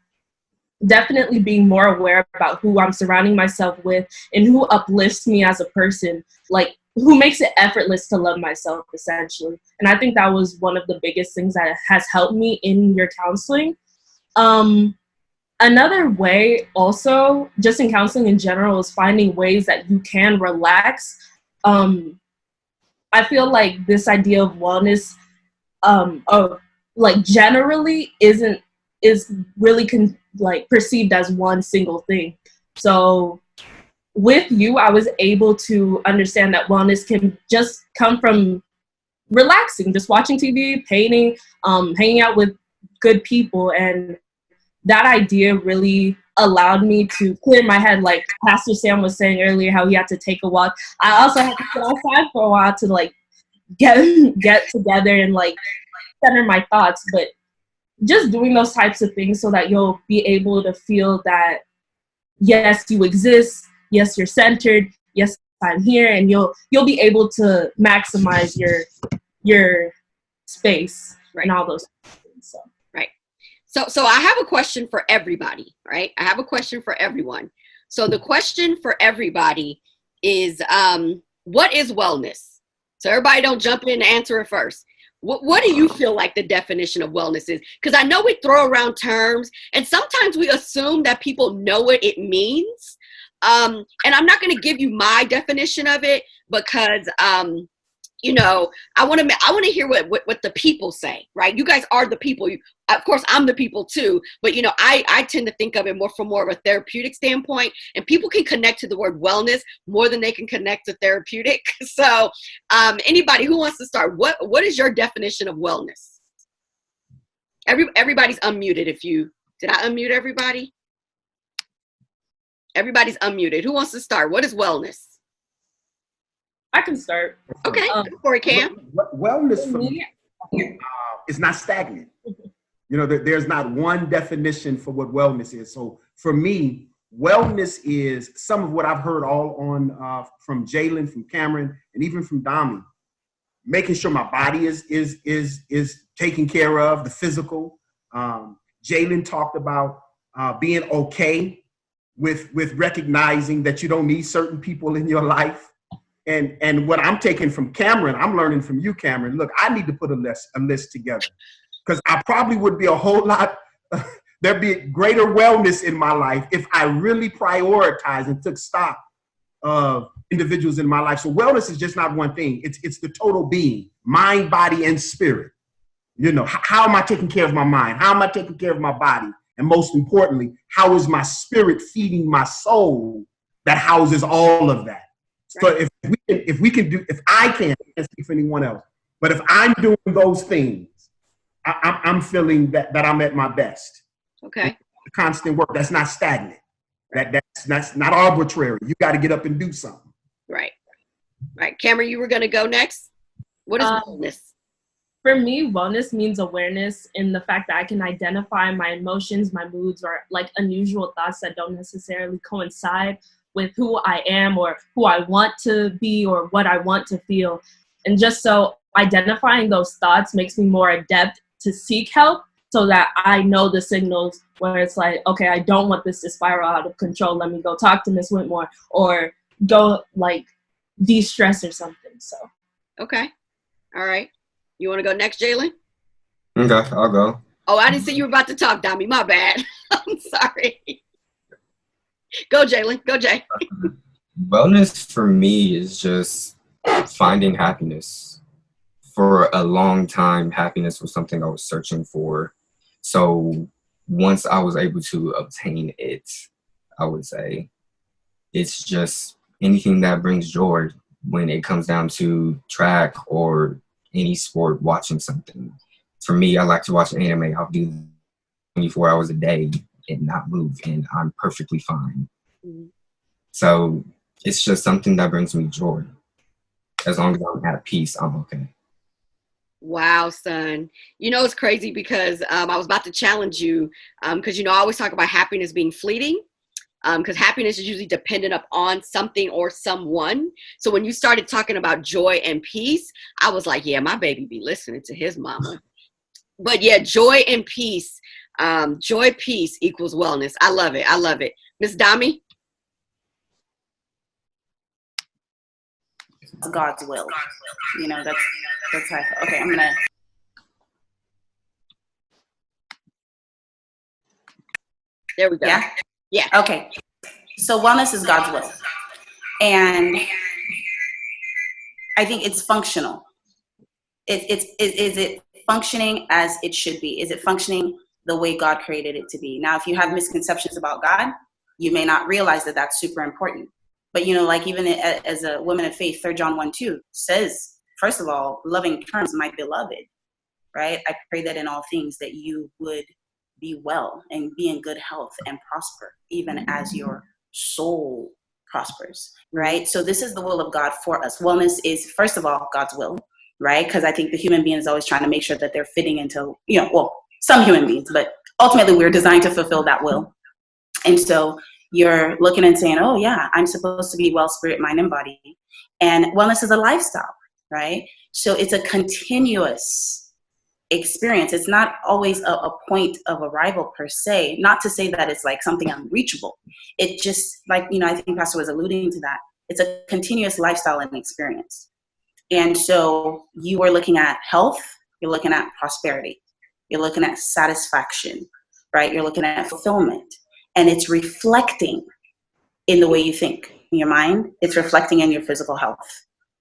definitely being more aware about who I'm surrounding myself with and who uplifts me as a person, who makes it effortless to love myself, essentially. And I think that was one of the biggest things that has helped me in your counseling. Another way also, just in counseling in general, is finding ways that you can relax. I feel like this idea of wellness, generally is really perceived as one single thing. So with you, I was able to understand that wellness can just come from relaxing, just watching TV, painting, hanging out with good people. And that idea really allowed me to clear my head. Like Pastor Sam was saying earlier, how he had to take a walk. I also had to sit outside for a while to like get together and like center my thoughts. But just doing those types of things so that you'll be able to feel that, yes, you exist. Yes, you're centered. Yes, I'm here, and you'll be able to maximize your space and all those things. So. Right. So I have a question for everybody, right? I have a question for everyone. So the question for everybody is, what is wellness? So everybody don't jump in and answer it first. What do you feel like the definition of wellness is? Because I know we throw around terms, and sometimes we assume that people know what it means. And I'm not going to give you my definition of it because, you know, I want to hear what the people say, right? You guys are the people. Of course, I'm the people too. But, you know, I tend to think of it from more of a therapeutic standpoint. And people can connect to the word wellness more than they can connect to therapeutic. So anybody who wants to start, what is your definition of wellness? Everybody's unmuted. Did I unmute everybody? Everybody's unmuted. Who wants to start? What is wellness? I can start. Okay, for it, Cam. Wellness for me is not stagnant. You know, there's not one definition for what wellness is. So for me, wellness is some of what I've heard all on from Jailen, from Cameron, and even from Dami. Making sure my body is taken care of, the physical. Jailen talked about being okay with recognizing that you don't need certain people in your life. And what I'm taking from Cameron, I'm learning from you, Cameron. Look, I need to put a list together because I probably would be a whole lot, there'd be greater wellness in my life if I really prioritized and took stock of individuals in my life. So wellness is just not one thing. It's the total being, mind, body, and spirit. You know, how am I taking care of my mind? How am I taking care of my body? And most importantly, how is my spirit feeding my soul that houses all of that? Right. So if I can't speak for anyone else, but if I'm doing those things, I'm feeling that I'm at my best. Okay. Constant work. That's not stagnant. That's not arbitrary. You got to get up and do something. Right. Right. Cameron, you were going to go next. What is wellness? For me, wellness means awareness in the fact that I can identify my emotions, my moods, or like unusual thoughts that don't necessarily coincide with who I am or who I want to be or what I want to feel. And just so identifying those thoughts makes me more adept to seek help so that I know the signals where it's like, okay, I don't want this to spiral out of control. Let me go talk to Miss Whitmore or go like de-stress or something. So. Okay. All right. You want to go next, Jailen? Okay, I'll go. Oh, I didn't see you were about to talk, Dami. My bad. I'm sorry. Go, Jailen. Go, Jay. Wellness for me is just finding happiness. For a long time, happiness was something I was searching for. So once I was able to obtain it, I would say it's just anything that brings joy when it comes down to track or any sport, watching something. For me, I like to watch anime. I'll do 24 hours a day and not move, and I'm perfectly fine. Mm-hmm. So it's just something that brings me joy. As long as I'm at peace, I'm okay. Wow, son. You know, it's crazy because I was about to challenge you because, you know, I always talk about happiness being fleeting because happiness is usually dependent upon something or someone. So when you started talking about joy and peace, I was like, yeah, my baby be listening to his mama. But yeah, joy and peace. Joy, peace equals wellness. I love it. I love it. Miss Dami? God's will. You know, that's how I feel. Okay, I'm gonna. There we go. Yeah? Yeah. Okay. So wellness is God's will. And I think it's functional. Is it functioning as it should be? Is it functioning the way God created it to be? Now, if you have misconceptions about God, you may not realize that that's super important. But, you know, like even as a woman of faith, 3 John 1:2 says, first of all, loving terms, my beloved, right? I pray that in all things that you would be well and be in good health and prosper, even as your soul prospers, right? So this is the will of God for us. Wellness is, first of all, God's will, right? Because I think the human being is always trying to make sure that they're fitting into, well, some human beings, but ultimately we're designed to fulfill that will. And so you're looking and saying, oh yeah, I'm supposed to be well, spirit, mind, and body. And wellness is a lifestyle, right? So it's a continuous experience. It's not always a point of arrival per se, not to say that it's like something unreachable. It just, like, I think Pastor was alluding to that. It's a continuous lifestyle and experience. And so you are looking at health, you're looking at prosperity, you're looking at satisfaction, right? You're looking at fulfillment, and it's reflecting in the way you think, in your mind. It's reflecting in your physical health,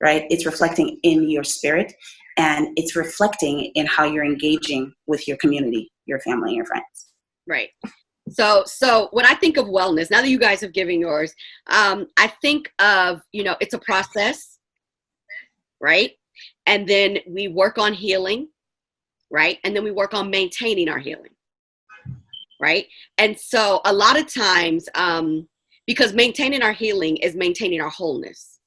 right? It's reflecting in your spirit, and it's reflecting in how you're engaging with your community, your family, and your friends. Right. So when I think of wellness, now that you guys have given yours, I think of, it's a process, right? And then we work on healing, right? And then we work on maintaining our healing, right? And so a lot of times, because maintaining our healing is maintaining our wholeness,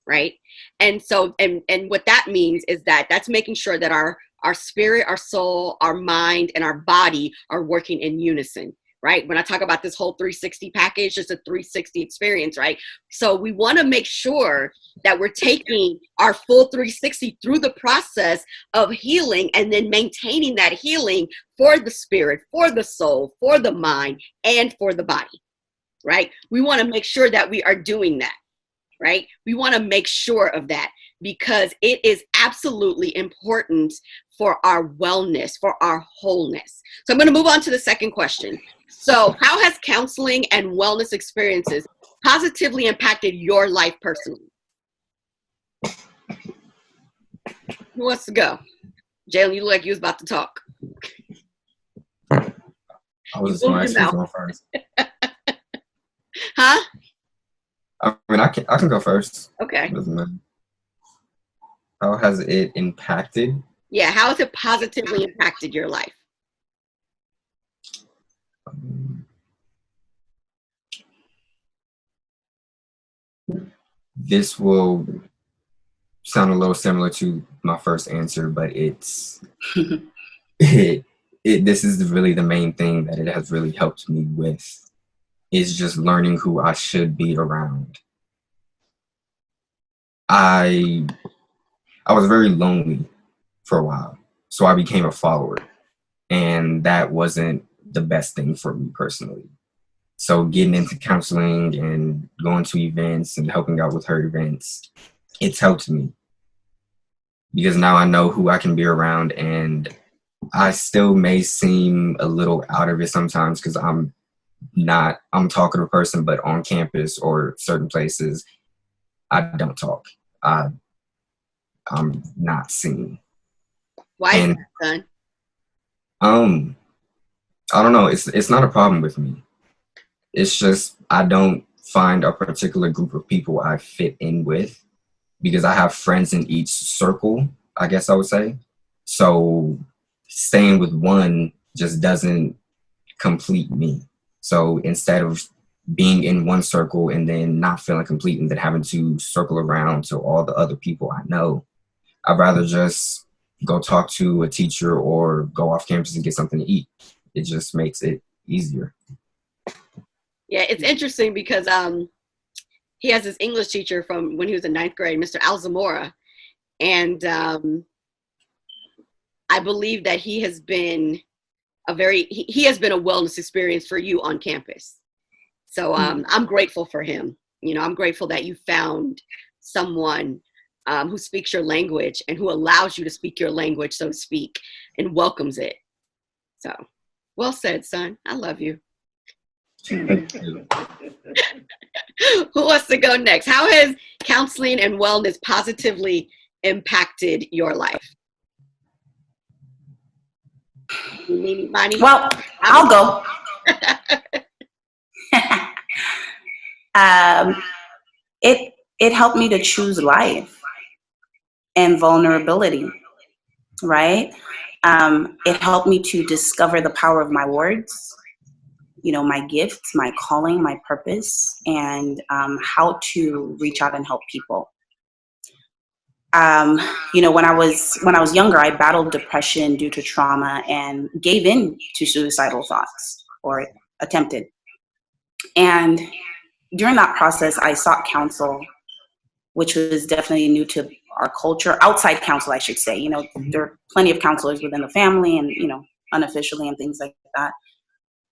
right? And so, and what that means is that's making sure that our spirit, our soul, our mind, and our body are working in unison, right? When I talk about this whole 360 package, it's a 360 experience, right? So we want to make sure that we're taking our full 360 through the process of healing, and then maintaining that healing for the spirit, for the soul, for the mind, and for the body, right? We want to make sure that we are doing that. Right? We want to make sure of that, because it is absolutely important for our wellness, for our wholeness. So I'm going to move on to the second question. So how has counseling and wellness experiences positively impacted your life personally? Who wants to go? Jailen, you look like you was about to talk. I was going first. Huh? I mean, I can go first. Okay. How has it impacted? Yeah, how has it positively impacted your life? This will sound a little similar to my first answer, but this is really the main thing that it has really helped me with, is just learning who I should be around. I was very lonely for a while, so I became a follower, and that wasn't the best thing for me personally. So getting into counseling and going to events and helping out with her events, it's helped me, because now I know who I can be around, and I still may seem a little out of it sometimes because I'm a talkative person, but on campus or certain places, I don't talk. I'm not seen. Why is that, son? I don't know. It's not a problem with me. It's just I don't find a particular group of people I fit in with, because I have friends in each circle, I guess I would say. So staying with one just doesn't complete me. So instead of being in one circle and then not feeling complete and then having to circle around to all the other people I know, I'd rather just go talk to a teacher or go off campus and get something to eat. It just makes it easier. Yeah, it's interesting because he has this English teacher from when he was in 9th grade, Mr. Alzamora. And I believe that he has been he has been a wellness experience for you on campus. So I'm grateful for him. I'm grateful that you found someone who speaks your language and who allows you to speak your language, so to speak, and welcomes it. So, well said, son. I love you. Thank you. Who wants to go next? How has counseling and wellness positively impacted your life? Well, I'll go. It helped me to choose life and vulnerability, right? It helped me to discover the power of my words, you know, my gifts, my calling, my purpose, and how to reach out and help people. You know, when I was younger, I battled depression due to trauma and gave in to suicidal thoughts, or attempted. And during that process, I sought counsel, which was definitely new to our culture. Outside counsel, I should say. You know, there are plenty of counselors within the family and, you know, unofficially and things like that.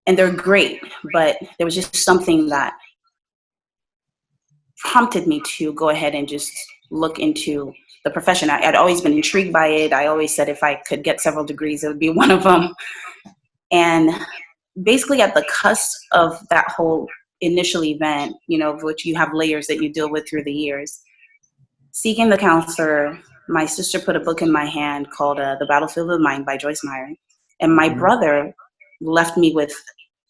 And they're great, but there was just something that prompted me to go ahead and just look into the profession. I'd always been intrigued by it. I always said if I could get several degrees, it would be one of them. And basically at the cusp of that whole initial event, you know, which you have layers that you deal with through the years, seeking the counselor, my sister put a book in my hand called The Battlefield of the Mind by Joyce Meyer. And my brother left me with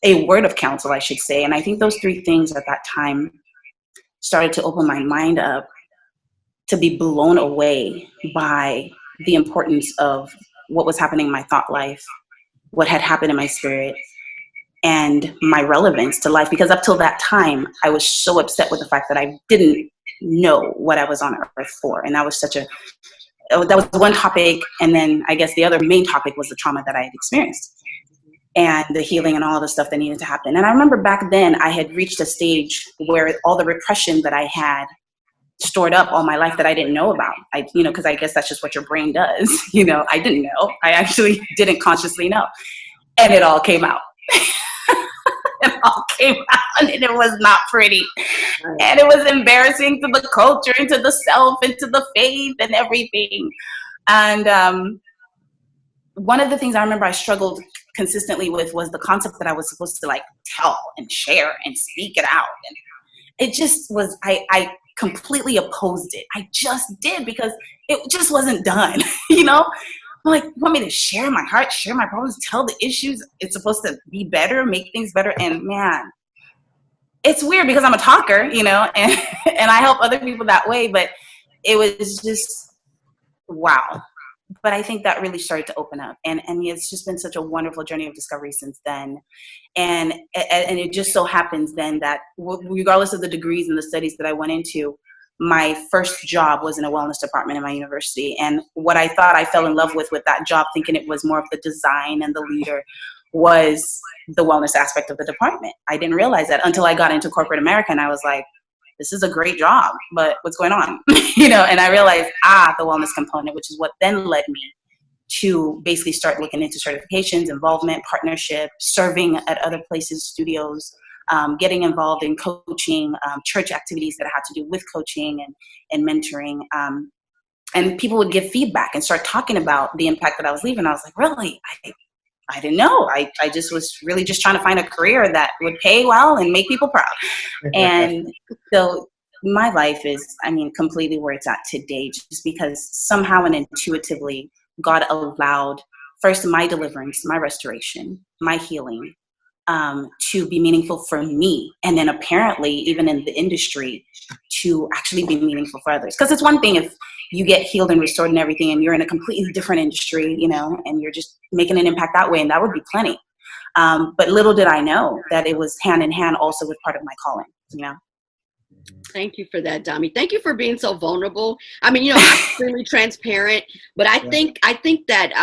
a word of counsel, I should say. And I think those three things at that time started to open my mind up to be blown away by the importance of what was happening in my thought life, what had happened in my spirit, and my relevance to life. Because up till that time, I was so upset with the fact that I didn't know what I was on earth for. And that was that was one topic. And then I guess the other main topic was the trauma that I had experienced and the healing and all the stuff that needed to happen. And I remember back then I had reached a stage where all the repression that I had stored up all my life that I didn't know about. You know, because I guess that's just what your brain does. You know, I didn't know. I actually didn't consciously know. And it all came out. It all came out, and it was not pretty. And it was embarrassing to the culture, and to the self, and to the faith, and everything. And one of the things I remember I struggled consistently with was the concept that I was supposed to like tell and share and speak it out. And it just was, I completely opposed it. I just did, because it just wasn't done, you know? I'm like, you want me to share my heart, share my problems, tell the issues? It's supposed to be better, make things better. And man, it's weird because I'm a talker, you know, and I help other people that way, but it was just, wow. But I think that really started to open up. And it's just been such a wonderful journey of discovery since then. And it just so happens then that regardless of the degrees and the studies that I went into, my first job was in a wellness department in my university. And what I thought I fell in love with that job, thinking it was more of the design and the leader, was the wellness aspect of the department. I didn't realize that until I got into corporate America, and I was like, this is a great job, but what's going on? You know, and I realized, the wellness component, which is what then led me to basically start looking into certifications, involvement, partnership, serving at other places, studios, getting involved in coaching, church activities that had to do with coaching and mentoring. And people would give feedback and start talking about the impact that I was leaving. I was like, really? I didn't know. I just was really just trying to find a career that would pay well and make people proud. And so my life is, completely where it's at today, just because somehow and intuitively God allowed first my deliverance, my restoration, my healing, to be meaningful for me. And then apparently even in the industry to actually be meaningful for others. Because it's one thing if you get healed and restored and everything and you're in a completely different industry, you know, and you're just making an impact that way, and that would be plenty. But little did I know that it was hand in hand also with part of my calling, you know. Thank you for that, Dami. Thank you for being so vulnerable. I'm extremely transparent, but I think that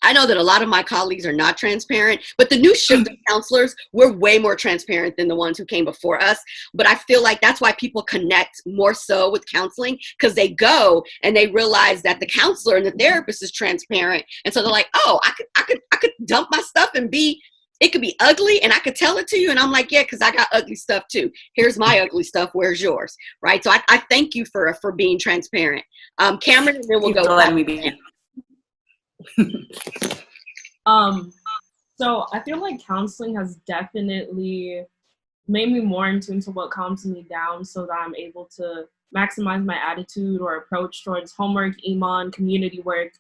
I know that a lot of my colleagues are not transparent, but the new shift of counselors, we're way more transparent than the ones who came before us. But I feel like that's why people connect more so with counseling, because they go and they realize that the counselor and the therapist is transparent. And so they're like, oh, I could dump my stuff and it could be ugly and I could tell it to you. And I'm like, yeah, because I got ugly stuff too. Here's my ugly stuff. Where's yours? Right. So I thank you for being transparent. Cameron, and then we'll go. Letting me be. So I feel like counseling has definitely made me more in tune to what calms me down, so that I'm able to maximize my attitude or approach towards homework, Iman, community work,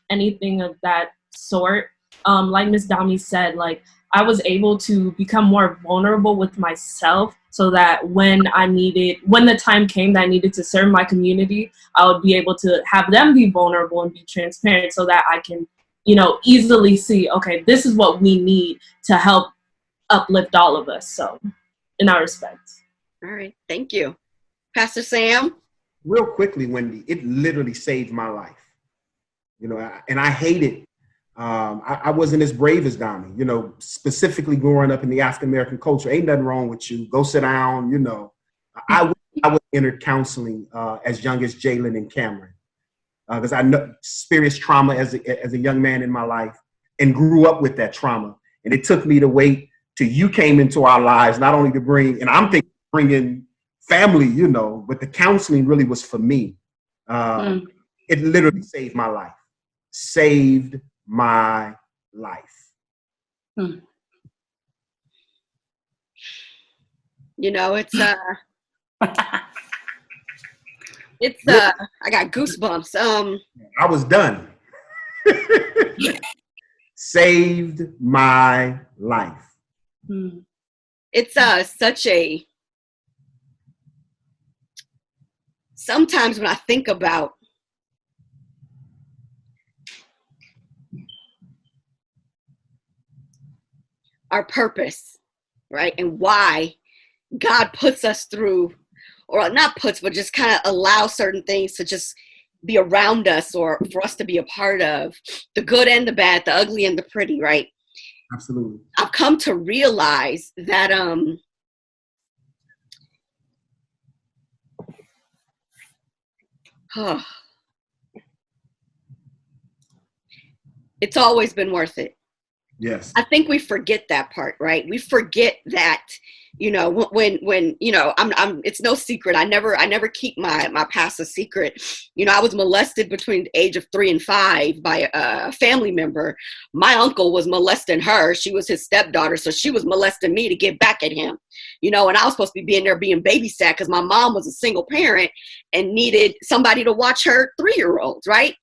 anything of that sort. Like Miss Dami said, like I was able to become more vulnerable with myself, so that when the time came that I needed to serve my community, I would be able to have them be vulnerable and be transparent, so that I can easily see, okay, this is what we need to help uplift all of us. So in our respects. All right. Thank you. Pastor Sam? Real quickly, Wendy, it literally saved my life. And I hate it. I wasn't as brave as Dami, specifically growing up in the African-American culture. Ain't nothing wrong with you. Go sit down, I was entered counseling as young as Jailen and Cameron because I know experienced trauma as a young man in my life and grew up with that trauma. And it took me to wait till you came into our lives, not only to bring, and I'm thinking bringing family, but the counseling really was for me. It literally saved my life. Saved my life. I got goosebumps. I was done. Saved my life. It's sometimes when I think about our purpose, right? And why God puts us through, or not puts, but just kind of allow certain things to just be around us or for us to be a part of, the good and the bad, the ugly and the pretty, right? Absolutely. I've come to realize that it's always been worth it. Yes. I think we forget that part, right? We forget that, when it's no secret. I never keep my past a secret. I was molested between the age of 3 and 5 by a family member. My uncle was molesting her. She was his stepdaughter. So she was molesting me to get back at him, and I was supposed to be being babysat because my mom was a single parent and needed somebody to watch her 3-year-olds. Right.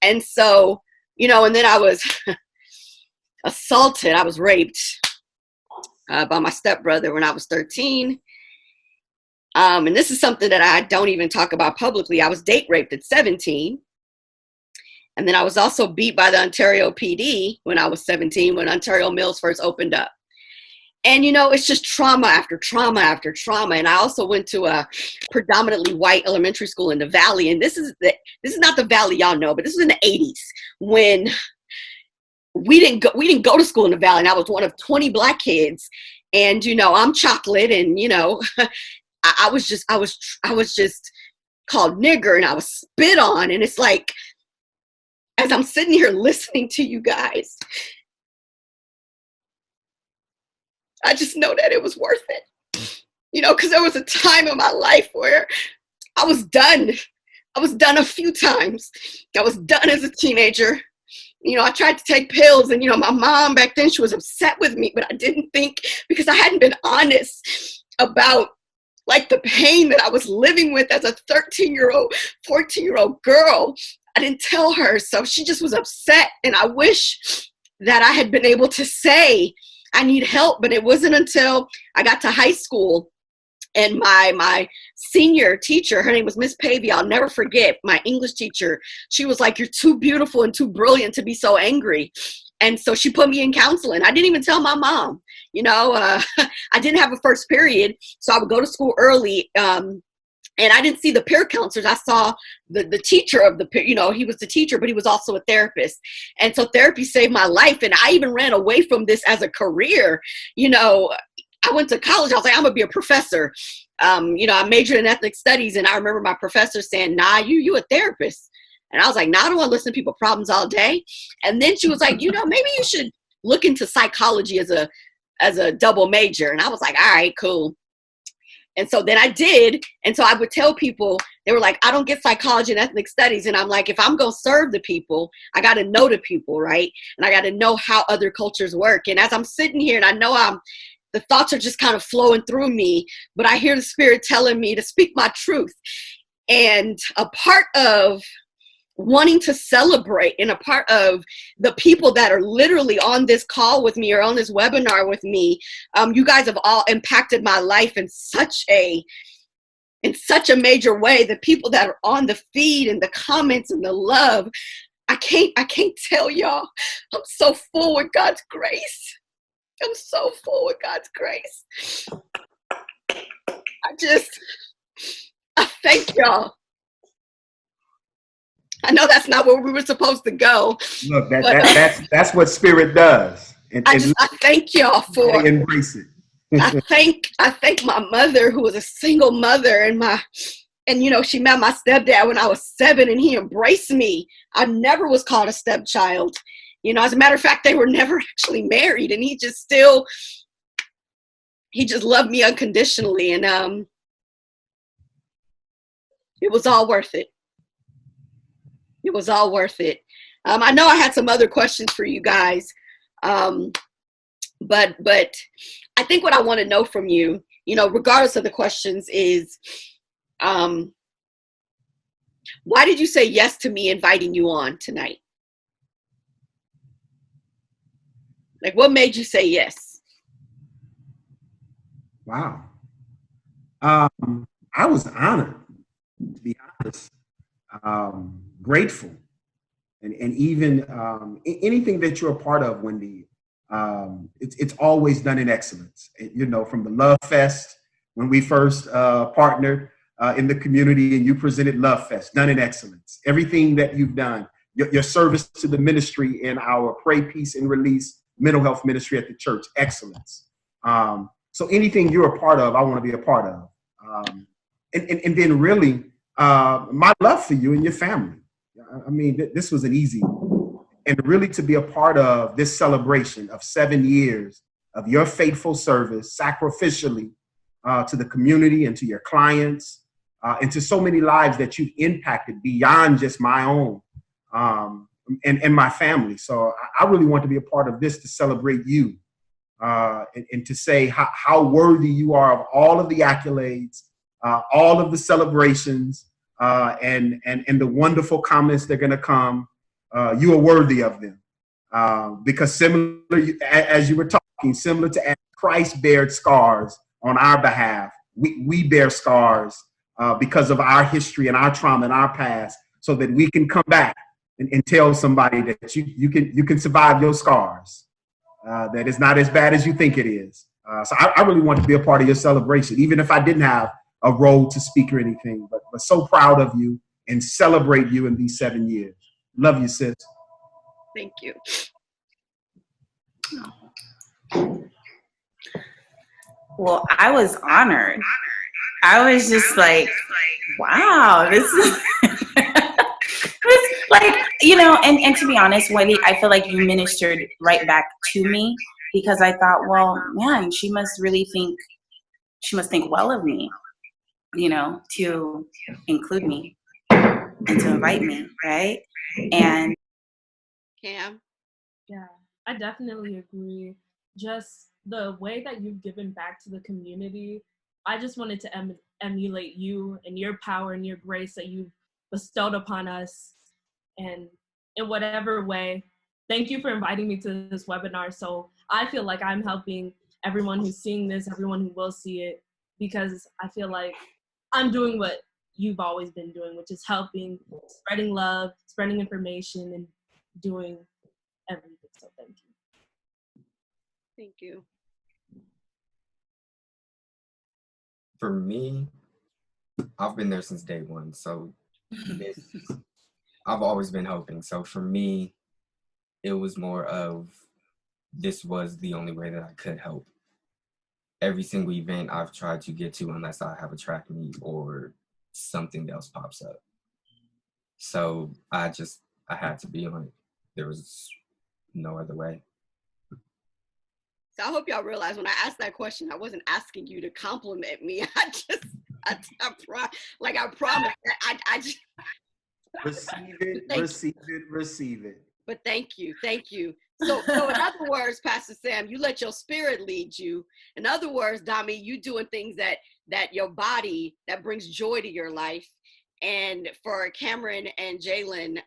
And so, and then I was assaulted. I was raped by my stepbrother when I was 13. And this is something that I don't even talk about publicly. I was date raped at 17. And then I was also beat by the Ontario PD when I was 17, when Ontario Mills first opened up. And, it's just trauma after trauma after trauma. And I also went to a predominantly white elementary school in the Valley. And this is not the Valley y'all know, but this was in the 80s when we didn't go to school in the Valley, and I was one of 20 Black kids. And I'm chocolate, and I was just called nigger, and I was spit on. And it's like, as I'm sitting here listening to you guys, I just know that it was worth it. Because there was a time in my life where I was done. I was done a few times. I was done as a teenager. I tried to take pills, and, my mom back then, she was upset with me, but I didn't think, because I hadn't been honest about like the pain that I was living with as a 13-year-old, 14-year-old girl. I didn't tell her. So she just was upset. And I wish that I had been able to say, I need help. But it wasn't until I got to high school and my senior teacher, her name was Miss Pavey, I'll never forget, my English teacher, she was like, you're too beautiful and too brilliant to be so angry. And so she put me in counseling. I didn't even tell my mom, I didn't have a first period. So I would go to school early. And I didn't see the peer counselors. I saw the teacher of the peer, he was the teacher, but he was also a therapist. And so therapy saved my life. And I even ran away from this as a career. I went to college. I was like, I'm gonna be a professor. I majored in ethnic studies, and I remember my professor saying, "Nah, you a therapist." And I was like, "Nah, I don't want to listen to people's problems all day." And then she was like, maybe you should look into psychology as a double major. And I was like, all right, cool. And so then I did. And so I would tell people, they were like, I don't get psychology and ethnic studies. And I'm like, if I'm going to serve the people, I got to know the people, right? And I got to know how other cultures work. And as I'm sitting here, and I know the thoughts are just kind of flowing through me, but I hear the Spirit telling me to speak my truth. And a part of wanting to celebrate, and a part of the people that are literally on this call with me or on this webinar with me, you guys have all impacted my life in such a major way. The people that are on the feed and the comments and the love, I can't tell y'all. I'm so full with God's grace. I'm so full with God's grace. I thank y'all. I know that's not where we were supposed to go. Look, that's what Spirit does. And I thank y'all for embrace it. I thank my mother, who was a single mother, and you know, she met my stepdad when I was 7, and he embraced me. I never was called a stepchild. You know, as a matter of fact, they were never actually married, and he just loved me unconditionally, and it was all worth it. It was all worth it. I know I had some other questions for you guys, but I think what I want to know from you, you know, regardless of the questions, is why did you say yes to me inviting you on tonight? Like, what made you say yes? Wow. I was honored, to be honest, grateful, and even anything that you're a part of, Wendy, it's always done in excellence. You know, from the Love Fest, when we first partnered in the community and you presented Love Fest, done in excellence. Everything that you've done, your service to the ministry in our Pray, Peace, and Release mental health ministry at the church, excellence. So anything you're a part of, I want to be a part of. And then really, my love for you and your family. I mean, this was an easy one. And really to be a part of this celebration of 7 years of your faithful service, sacrificially to the community and to your clients, and to so many lives that you've impacted beyond just my own and my family. So I really want to be a part of this to celebrate you and to say how worthy you are of all of the accolades, all of the celebrations, and the wonderful comments that are going to come. You are worthy of them because similar, as you were talking, similar to as Christ bared scars on our behalf, we bear scars because of our history and our trauma and our past, so that we can come back and tell somebody that you can survive your scars. That is not as bad as you think it is. So I really want to be a part of your celebration, even if I didn't have a role to speak or anything, but so proud of you and celebrate you in these 7 years. Love you, sis. Thank you. Well, I was honored. I was just like, wow, this is like, you know, and to be honest, Wendy, I feel like you ministered right back to me, because I thought, well, man, she must think well of me, you know, to include me and to invite me, right? And Cam? Yeah, I definitely agree. Just the way that you've given back to the community, I just wanted to emulate you and your power and your grace that you've bestowed upon us. And in whatever way, thank you for inviting me to this webinar. So I feel like I'm helping everyone who's seeing this, everyone who will see it, because I feel like I'm doing what you've always been doing, which is helping, spreading love, spreading information, and doing everything. So thank you. Thank you. For me, I've been there since day one. So I've always been hoping. So for me, it was more of this was the only way that I could help. Every single event I've tried to get to, unless I have a track meet or something else pops up. So I had to be on it. There was no other way. So I hope y'all realize when I asked that question, I wasn't asking you to compliment me. I promise that I just receive it. But thank you. So in other words, Pastor Sam, you let your spirit lead you. In other words, Dami, you doing things that your body, that brings joy to your life. And for Cameron and Jailen,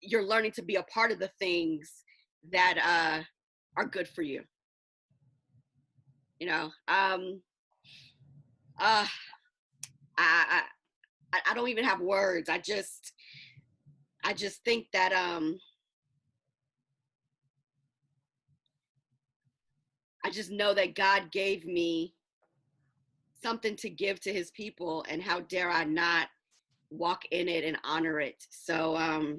you're learning to be a part of the things that are good for you. You know, I don't even have words. I just think that I just know that God gave me something to give to his people, and how dare I not walk in it and honor it. So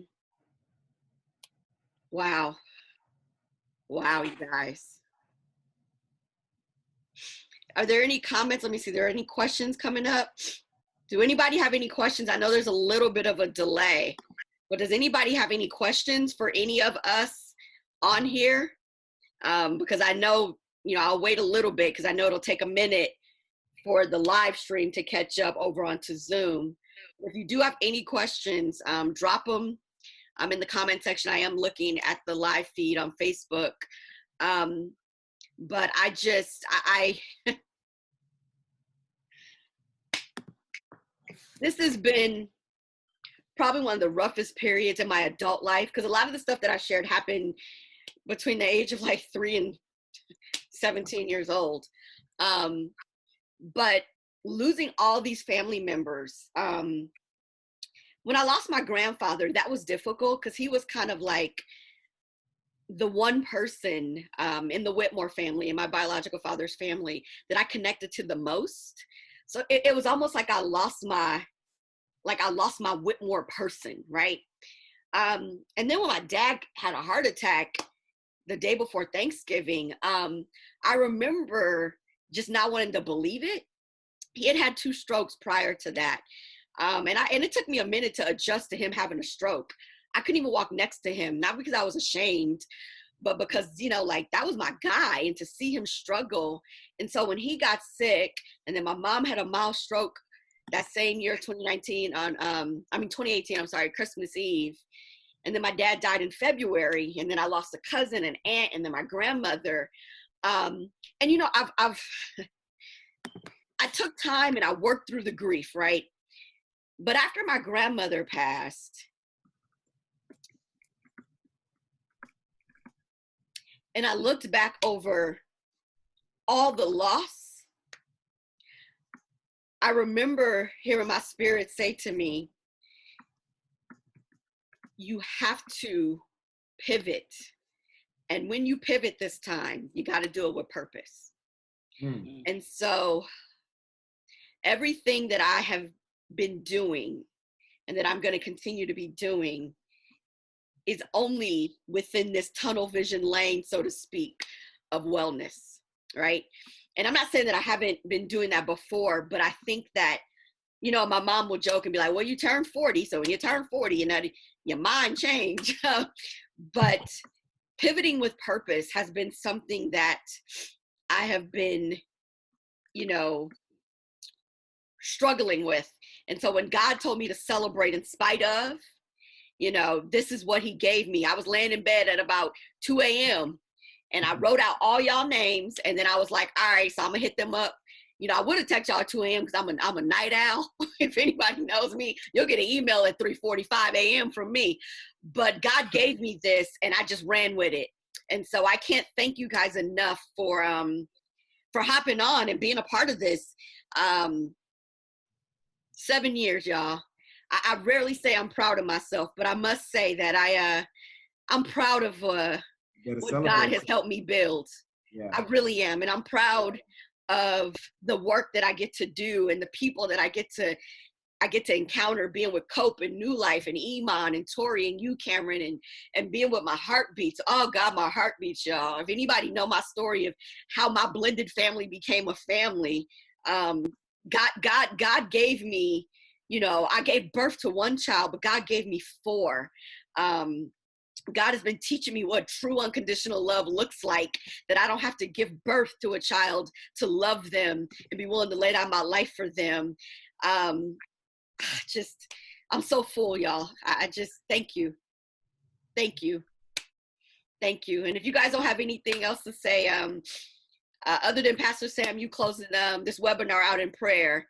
wow, you guys. Are there any comments? Let me see. There are any questions coming up? Do anybody have any questions? I know there's a little bit of a delay, but does anybody have any questions for any of us on here? Because I know, I'll wait a little bit because I know it'll take a minute for the live stream to catch up over onto Zoom. If you do have any questions, drop them in the comment section. I am looking at the live feed on Facebook. But I this has been probably one of the roughest periods in my adult life, because a lot of the stuff that I shared happened between the age of like 3 and 17 years old. But losing all these family members, when I lost my grandfather, that was difficult because he was kind of like the one person in the Whitmore family, in my biological father's family, that I connected to the most. So it was almost like I lost my Whitmore person, right? And then when my dad had a heart attack the day before Thanksgiving, I remember just not wanting to believe it. He had 2 strokes prior to that. And it took me a minute to adjust to him having a stroke. I couldn't even walk next to him, not because I was ashamed, but because, that was my guy, and to see him struggle. And so when he got sick, and then my mom had a mild stroke that same year, 2018, I'm sorry, Christmas Eve. And then my dad died in February, and then I lost a cousin, an aunt, and then my grandmother. And I took time and I worked through the grief, right? But after my grandmother passed, and I looked back over all the loss, I remember hearing my spirit say to me, you have to pivot. And when you pivot this time, you got to do it with purpose. Mm-hmm. And so everything that I have been doing and that I'm going to continue to be doing is only within this tunnel vision lane, so to speak, of wellness, right? And I'm not saying that I haven't been doing that before, but I think that, my mom will joke and be like, well, you turned 40. So when you turn 40, your mind changed. But pivoting with purpose has been something that I have been, struggling with. And so when God told me to celebrate in spite of, this is what he gave me. I was laying in bed at about 2 a.m. and I wrote out all y'all names. And then I was like, all right, so I'm gonna hit them up. I would have texted y'all at 2 a.m. because I'm a night owl. If anybody knows me, you'll get an email at 3:45 a.m. from me. But God gave me this, and I just ran with it. And so I can't thank you guys enough for hopping on and being a part of this. 7 years, y'all. I rarely say I'm proud of myself, but I must say that I'm proud of what God has helped me build. Yeah. I really am, and I'm proud of the work that I get to do and the people that I get to encounter, being with Cope and New Life and Iman and Tori and you, Cameron, and being with my heartbeats. Oh God, my heartbeats, y'all. If anybody know my story of how my blended family became a family, God gave me, I gave birth to 1 child, but God gave me 4. God has been teaching me what true unconditional love looks like, that I don't have to give birth to a child to love them and be willing to lay down my life for them. I'm so full, y'all. I just, thank you. Thank you. Thank you. And if you guys don't have anything else to say, other than Pastor Sam, you closing this webinar out in prayer.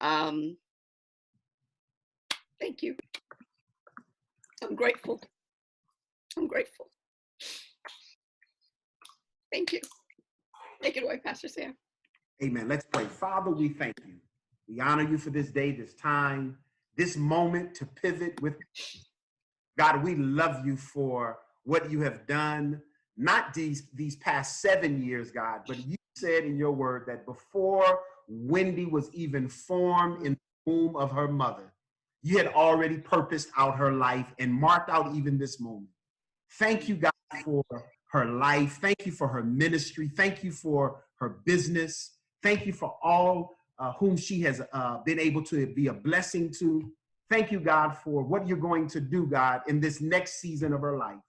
Thank you. I'm grateful. I'm grateful. Thank you. Take it away, Pastor Sam. Amen. Let's pray. Father, we thank you. We honor you for this day, this time, this moment to pivot with. God, we love you for what you have done, not these past 7 years, God, but you said in your word that before Wendy was even formed in the womb of her mother, you had already purposed out her life and marked out even this moment. Thank you, God, for her life. Thank you for her ministry. Thank you for her business. Thank you for all whom she has been able to be a blessing to. Thank you, God, for what you're going to do, God, in this next season of her life.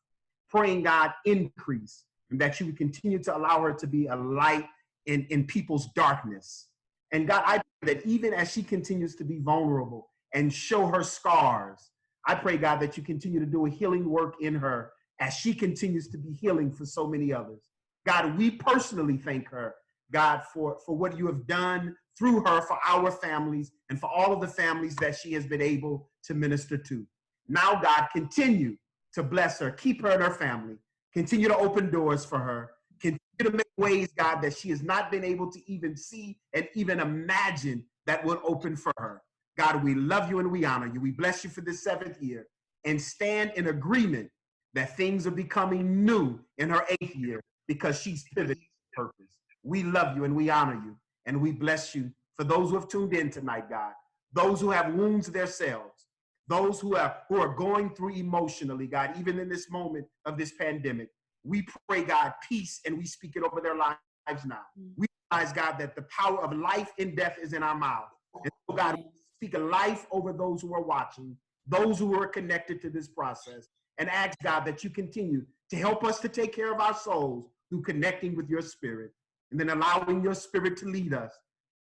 Praying, God, increase, and that you would continue to allow her to be a light in people's darkness. And God, I pray that even as she continues to be vulnerable and show her scars, I pray, God, that you continue to do a healing work in her as she continues to be healing for so many others. God, we personally thank her, God, for what you have done through her for our families and for all of the families that she has been able to minister to. Now, God, continue to bless her, keep her and her family, continue to open doors for her, continue to make ways, God, that she has not been able to even see and even imagine that will open for her. God, we love you and we honor you. We bless you for this 7th year and stand in agreement that things are becoming new in her 8th year because she's pivoted to purpose. We love you and we honor you and we bless you for those who have tuned in tonight, God, those who have wounds themselves, those who are going through emotionally, God, even in this moment of this pandemic. We pray, God, peace, and we speak it over their lives now. We realize, God, that the power of life and death is in our mouth. And so, God, we speak a life over those who are watching, those who are connected to this process, and ask, God, that you continue to help us to take care of our souls through connecting with your spirit and then allowing your spirit to lead us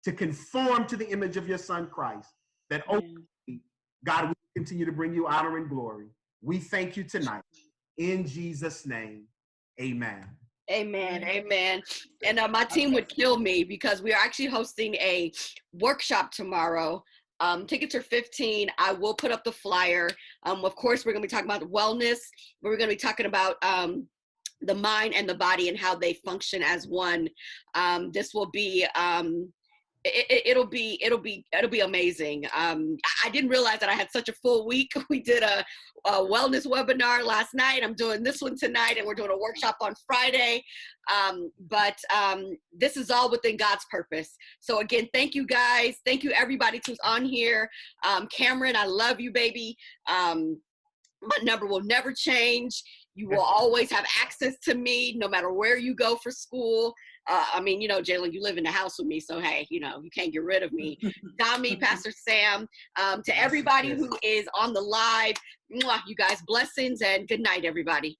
to conform to the image of your son, Christ, that ultimately, God, we continue to bring you honor and glory. We thank you tonight. In Jesus' name, amen. Amen. Amen. And my team would kill me because we are actually hosting a workshop tomorrow. Tickets are $15. I will put up the flyer. Of course, we're going to be talking about wellness, but we're going to be talking about the mind and the body and how they function as one. This will be it'll be amazing. I didn't realize that I had such a full week. We did a wellness webinar last night. I'm doing this one tonight, and we're doing a workshop on Friday. But this is all within God's purpose. So again, thank you guys. Thank you everybody who's on here. Cameron, I love you, baby. My number will never change. You will always have access to me no matter where you go for school. I mean, you know, Jailen, you live in the house with me, so hey, you know, you can't get rid of me. Dami, Pastor Sam, to everybody who is on the live, you guys, blessings and good night, everybody.